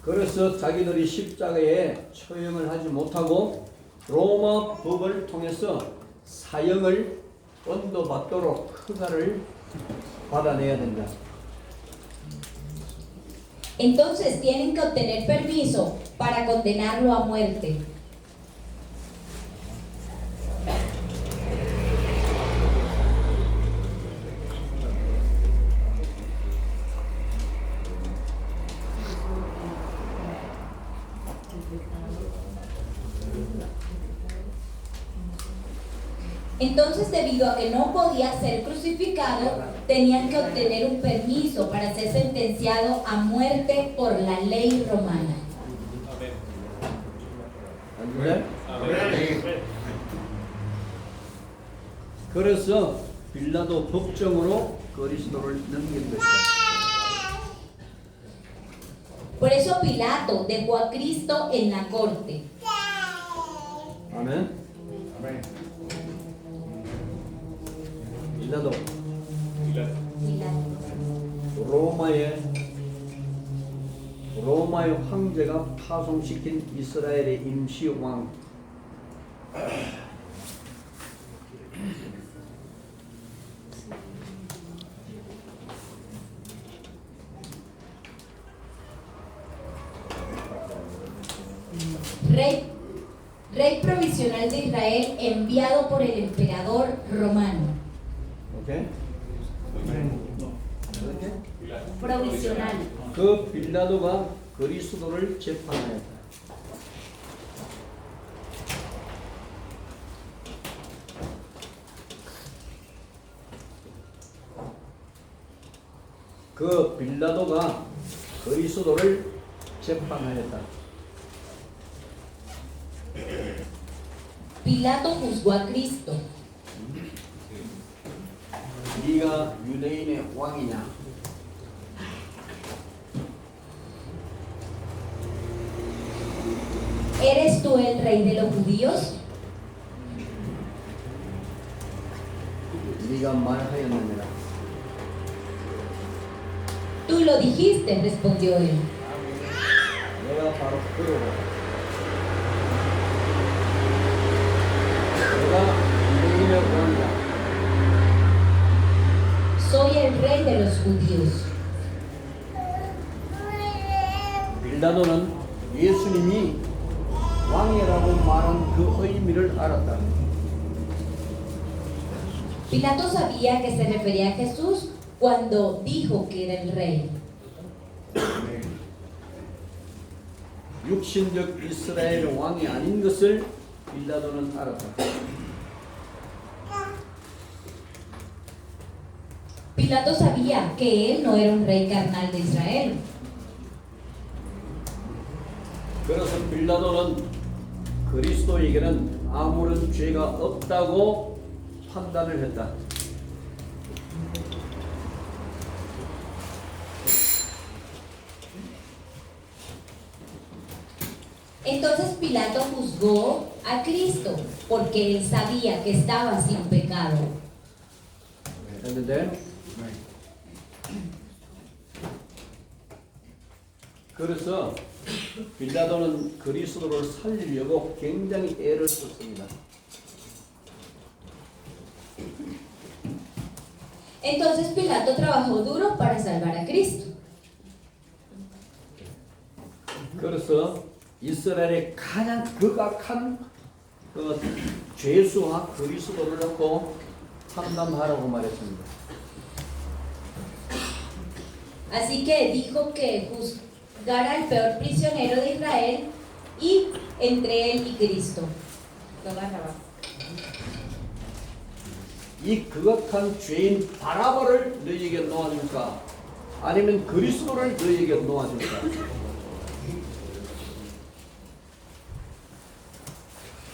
그래서 자기들이 십자가에 처형을 하지 못하고 로마 법을 통해서 사형을 언도받도록 허가를 받아내야 된다. Entonces tienen que obtener permiso para condenarlo a muerte. Entonces, debido a que no podía ser crucificado, tenían que obtener un permiso para ser sentenciado a muerte por la ley romana. 네? 그래서 빌라도 법정으로 그리스도를 넘긴 것이다. Por eso Pilato dejó a Cristo en la corte. 아멘. 빌라도 로마의 황제가 파송시킨 이스라엘의 임시 왕. Rey provisional de Israel enviado por el emperador romano. 오케이? Provisional. 그 빌라도가 그리스도를 재판하였다. 그 빌라도가 그리스도를 재판하였다. Pilato juzgó a Cristo. 네가 유대인의 왕이냐? ¿Eres tú el rey de los judíos? 네가 말하였느니라. Tú lo dijiste, respondió él. 내가 바로 그러고 내가 유대인의 왕이다. Soy el rey de los judíos. 빌라도는 예수님이 왕이라고 말한 그 의미를 알았다. Pilato sabía que se refería a Jesús cuando dijo que era el rey. 육신적 이스라엘 왕이 아닌 것을 빌라도는 알았다. Pilato sabía que él no era un rey carnal de Israel. 그래서 빌라도는 그리스도에게는 아무런 죄가 없다고 판단을 했다. Entonces Pilato juzgó a Cristo porque él sabía que estaba sin pecado. 했는데 그래서 빌라도는 그리스도를 살리려고 굉장히 애를 썼습니다. Entonces Pilato trabajó duro para salvar a Cristo. 그래서 이스라엘의 가장 극악한 그 죄수와 그리스도를 놓고 판단하라고 말했습니다. Así que dijo que juzgara al peor prisionero de Israel y entre él y Cristo. 이 극악한 죄인 바라바를 너희에게 놓아줄까? 아니면 그리스도를 너희에게 놓아줄까?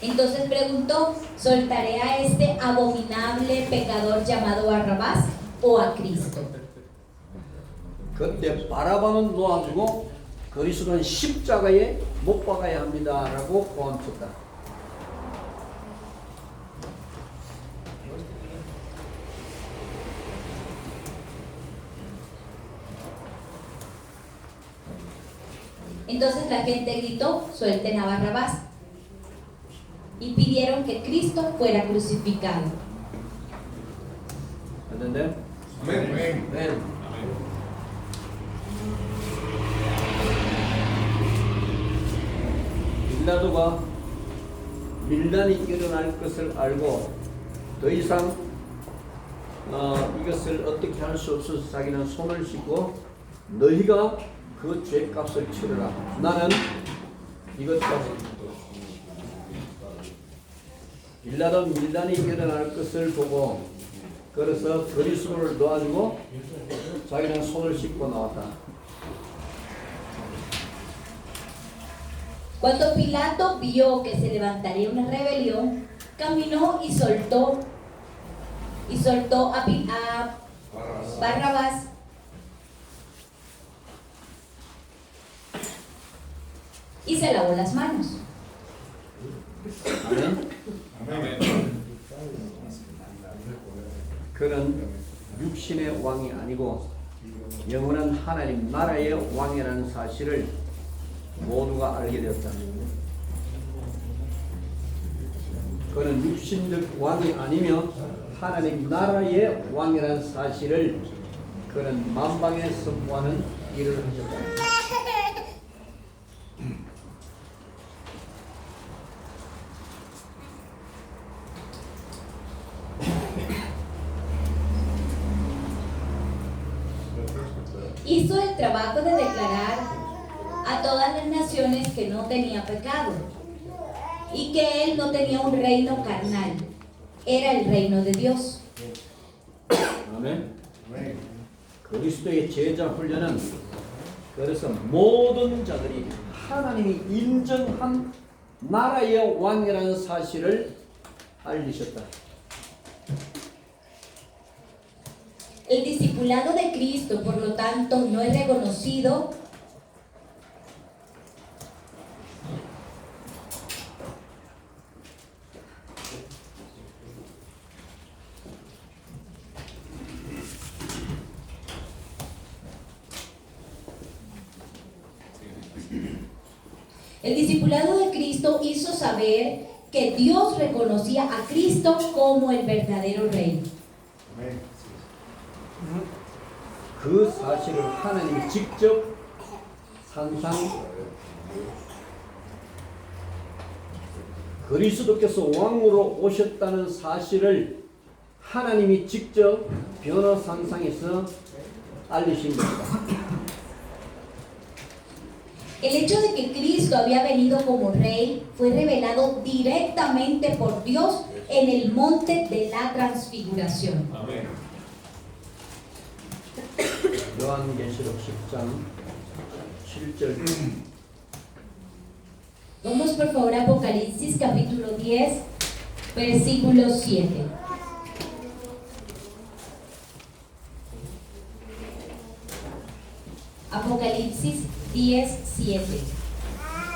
Entonces preguntó, ¿soltaré a este abominable pecador llamado Barrabás o a Cristo? 그때 바라바는 놓아주고 그리스도는 십자가에 못 박아야 합니다라고 고함쳤다. Entonces la gente gritó, suelten a Barrabás. Y pidió pidieron que Cristo fuera crucificado. ¿Entendés? Amén. 빌라도가 밀란이 일어날 것을 알고 더 이상 이것을 어떻게 할 수 없어서 자기는 손을 씻고 너희가 그 죄값을 치르라. 나는 이것과 빌라도 밀란이 일어날 것을 보고 그래서 그리스도를 놓아주고 자기는 손을 씻고 나왔다. Cuando Pilato vio que se levantaría una rebelión, caminó y soltó a Barrabás y se lavó las manos. 아멘. 그는 육신의 왕이 아니고 영원한 하나님 나라의 왕이라는 사실을 모두가 알게 되었다. 그는 육신적 왕이 아니며 하나님 나라의 왕이라는 사실을 그는 만방에 선포하는 일을 하셨다. Hizo el trabajo de declarar a todas las naciones que no tenía pecado y que él no tenía un reino carnal, era el reino de Dios. 아멘. 그리스도의 제자 훈련은 그래서 모든 자들이 하나님이 인정한 나라의 왕이라는 사실을 알리셨다. El discipulado de Cristo, por lo tanto, no es reconocido El discipulado de Cristo hizo saber que Dios reconocía a Cristo como el verdadero Rey. 그 사실을 하나님이 직접 상상 그리스도께서 왕으로 오셨다는 사실을 하나님이 직접 변화 상상에서 알리신 것이다. El hecho de que Cristo había venido como Rey fue revelado directamente por Dios en el monte de la transfiguración. Amén. 요한계시록 10장 7절. Vamos por favor a Apocalipsis capítulo 10, versículo 7. Apocalipsis 10:7.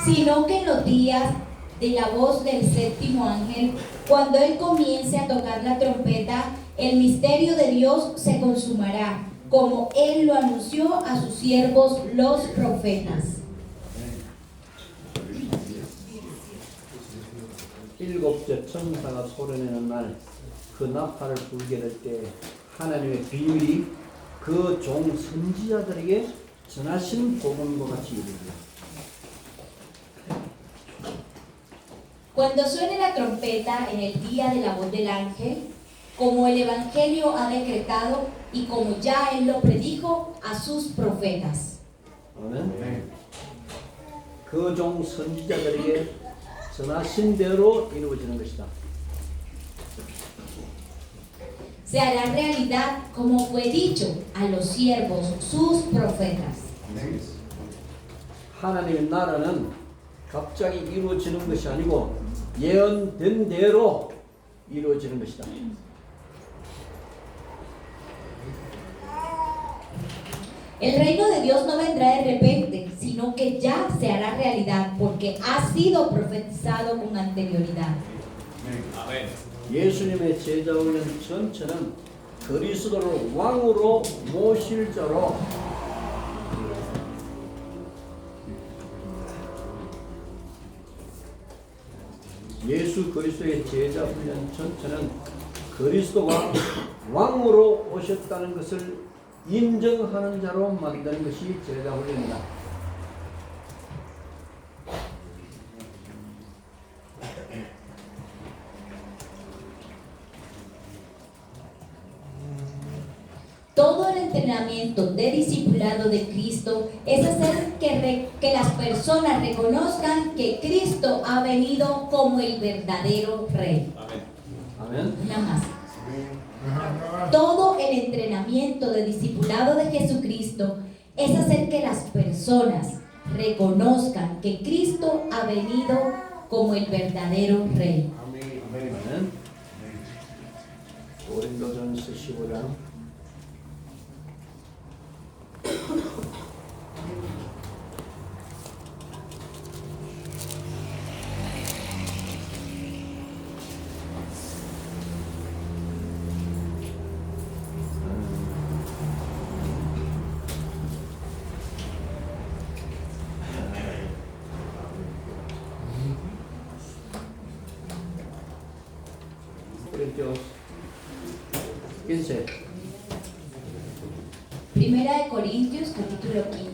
Sino que en los días de la voz del séptimo ángel, cuando él comience a tocar la trompeta, el misterio de Dios se consumará, como él lo anunció a sus siervos los profetas. 일곱째 천사가 소리내는 날 그 나팔을 불게 될 때 하나님의 비밀이 그 종 선지자들에게 전하신 복음과 같이 이루어져. Cuando suene la trompeta en el día de la voz del ángel, como el Evangelio ha decretado y como ya él lo predijo a sus profetas. 아멘. 그 종 선지자들에게 전하신 대로 이루어지는 것이다. Se hará realidad como fue dicho a los siervos, sus profetas. 하나님의 나라는 갑자기 이루어지는 것이 아니고 예언된 대로 이루어지는 것이다. El reino de Dios no vendrá de repente, sino que ya se hará realidad porque ha sido profetizado con anterioridad. 예수님의 제자 훈련 전체는 그리스도를 왕으로 모실 자로 예수 예수 그리스도의 제자 훈련 전체는 그리스도가 왕으로 오셨다는 것을 인정하는 자로 만드는 것이 제자 훈련이다. Todo el entrenamiento de discipulado de Cristo es hacer que las personas reconozcan que Cristo ha venido como el verdadero Rey. 아멘. Nada más. Todo el entrenamiento de discipulado de Jesucristo es hacer que las personas reconozcan que Cristo ha venido como el verdadero Rey. 아멘. 고린도전서 15장. Corintios 15. Primera de Corintios, capítulo 15.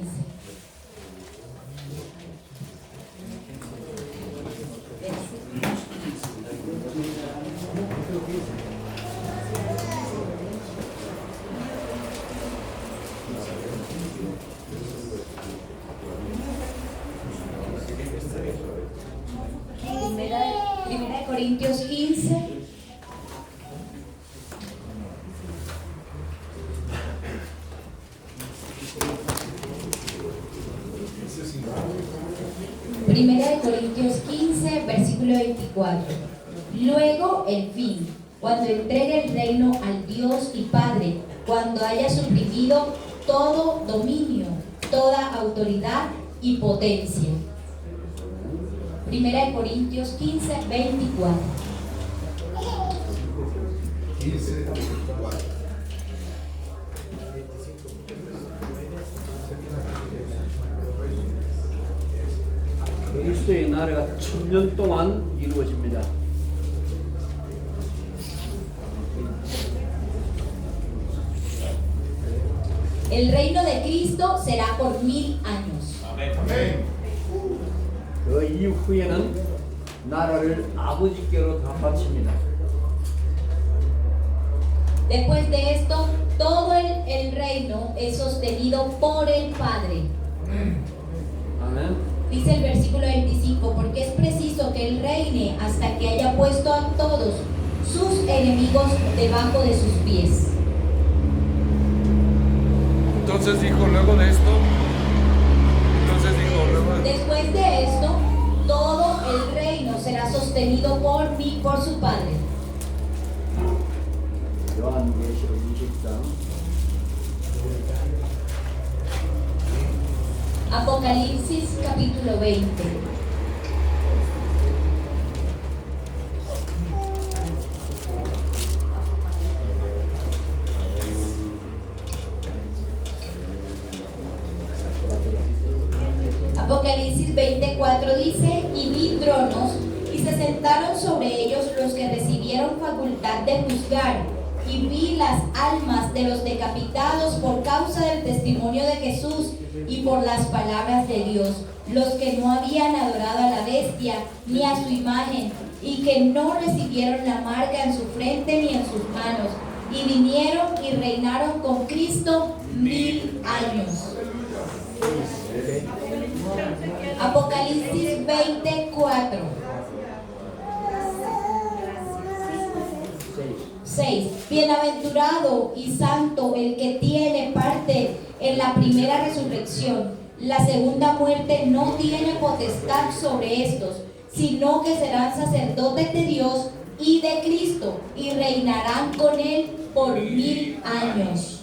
Primera de Corintios 15. Primera de Corintios 15, versículo 24. Luego el fin, cuando entregue el reino al Dios y Padre, cuando haya suprimido todo dominio, toda autoridad y potencia. Primera de Corintios 15, 24. 15, 24. 그리스도의 나라가 1000년 동안 이루어집니다. El reino de Cristo será por 1000 años. 그 이후에는 나라를 아버지께로 다 바칩니다. Después de esto, todo el reino es sostenido por el Padre. 아멘. Dice el versículo 25, porque es preciso que Él reine hasta que haya puesto a todos sus enemigos debajo de sus pies. Entonces dijo luego de esto. Después de esto, todo el reino será sostenido por mí, por su Padre. 요한계시록 20장. Apocalipsis capítulo 20. Apocalipsis 24 dice, y vi tronos, y se sentaron sobre ellos los que recibieron facultad de juzgar, y vi las almas de los decapitados por causa del testimonio de Jesús y por las palabras de Dios, los que no habían adorado a la bestia ni a su imagen, y que no recibieron la marca en su frente ni en sus manos, y vinieron y reinaron con Cristo 1000 años. Apocalipsis 24. 6. Bienaventurado y santo el que tiene parte en la primera resurrección. La segunda muerte no tiene potestad sobre estos, sino que serán sacerdotes de Dios y de Cristo, y reinarán con él por 1000 años.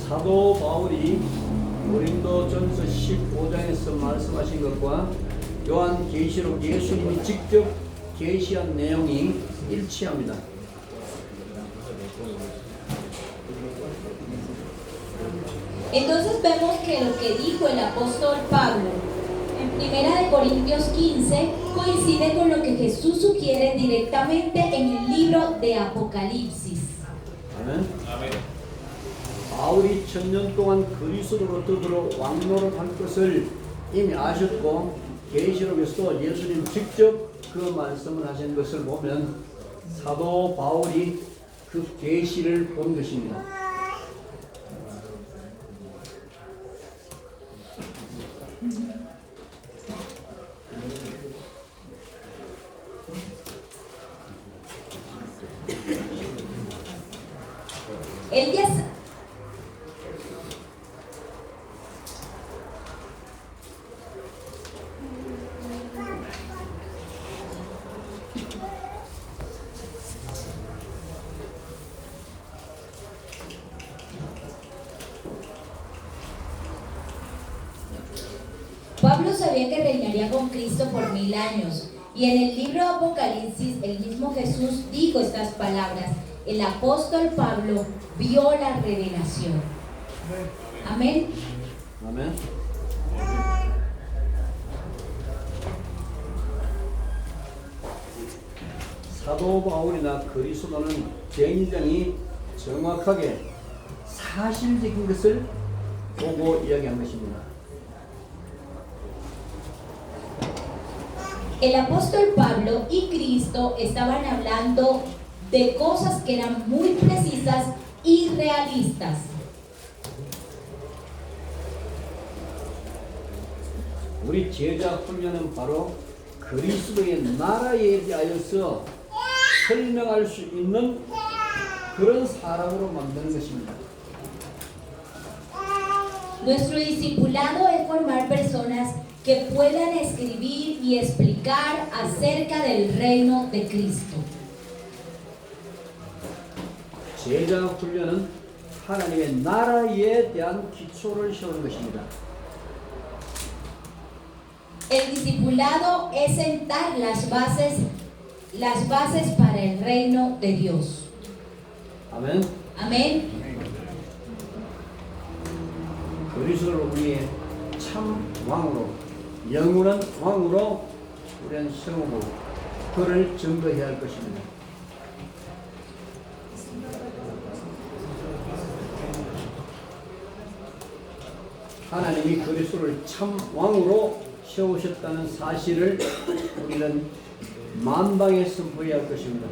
사도 바울이 고린도전서 15장에서 말씀하신 것과 요한계시록 예수님이 직접 계시한 내용이 일치합니다. Entonces vemos que lo que dijo el apóstol Pablo en Primera de Corintios 15 coincide con lo que Jesús sugiere directamente en el libro de Apocalipsis. 아멘. 바울이 1000년 동안 그리스도로 더불어 왕노릇할 것을 이미 아셨고 계시록에서도 예수님 직접 그 말씀을 하신 것을 보면 사도 바울이 그 계시를 본 것입니다. El día Pablo sabía que reinaría con Cristo por 1000 años, y en el libro de Apocalipsis el mismo Jesús dijo estas palabras. El apóstol Pablo vio la revelación. Amén. 아멘. 사도 바울이나 그리스도는 굉장히 정확하게 사실적인 것을 보고 이야기한 것입니다. El apóstol Pablo y Cristo estaban hablando de cosas que eran muy precisas y realistas. 우리 제자 훈련은 바로 그리스도의 나라에 대하여서 설명할 수 있는 그런 사람으로 만드는 것입니다. Nuestro discipulado es formar personas que puedan escribir y explicar acerca del reino de Cristo. 제자 훈련은 하나님의 나라에 대한 기초를 세우는 것입니다. El discipulado es sentar las bases para el reino de Dios. 아멘. Amén. 그리스도를 위해 참 왕으로 영원한 왕으로 우리는 세우고 그를 증거해야 할 것입니다. 하나님이 그리스도를 참 왕으로 세우셨다는 사실을 우리는 만방에 선포해야 할 것입니다.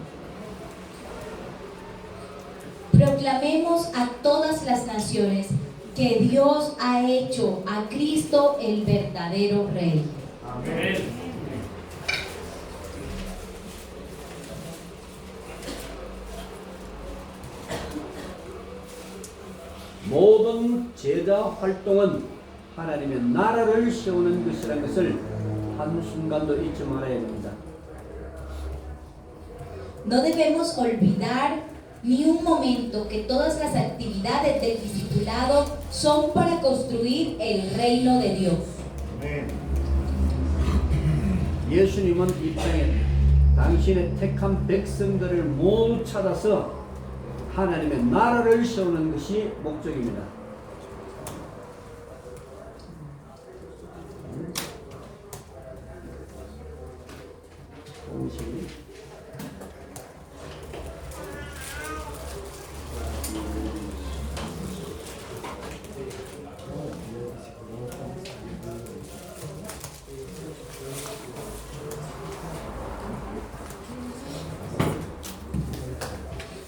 Proclamemos a todas las naciones que Dios ha hecho a Cristo el verdadero Rey. Amén. 모든 제자 활동은 하나님의 나라를 세우는 것이라는 것을 한순간도 잊지 말아야 됩니다. No debemos olvidar ni un momento que todas las actividades del discipulado son para construir el reino de Dios. 예수님은 이 땅에 당신의 택한 백성들을 모두 찾아서 하나님의 나라를 세우는 것이 목적입니다.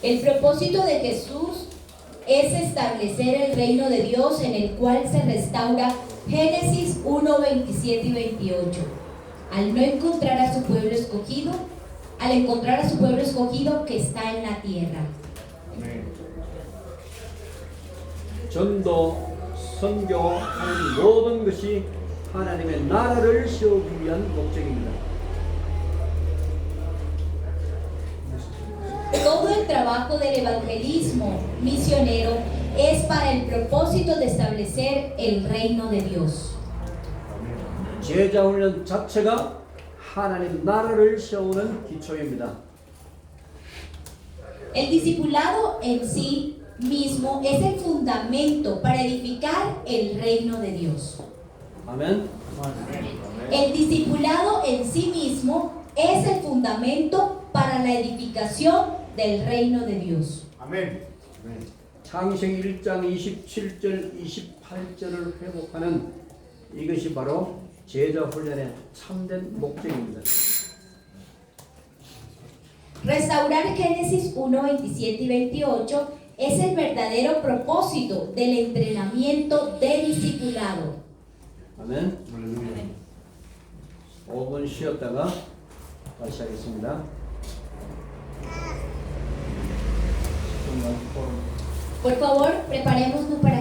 El propósito de Jesús es establecer el reino de Dios en el cual se restaura Génesis 1, 27 y 28. Al encontrar a su pueblo escogido que está en la tierra. 전도, 선교하는 모든 것이 하나님의 나라를 세우기 위한 목적입니다. Todo el trabajo del evangelismo misionero es para el propósito de establecer el reino de Dios. 제자 훈련 자체가 하나님 나라를 세우는 기초입니다. El discipulado en sí mismo es el fundamento para edificar el reino de Dios. 아멘. El discipulado en sí mismo es el fundamento para la edificación del reino de Dios. 아멘. 창세기 1장 27절 28절을 회복하는 이것이 바로 제자 훈련의 참된 목적입니다. Restaurar Génesis 1, 27 y 28 es el verdadero propósito del entrenamiento de discipulado. 아멘. 5분 쉬었다가 다시 하겠습니다. Por favor, preparémonos para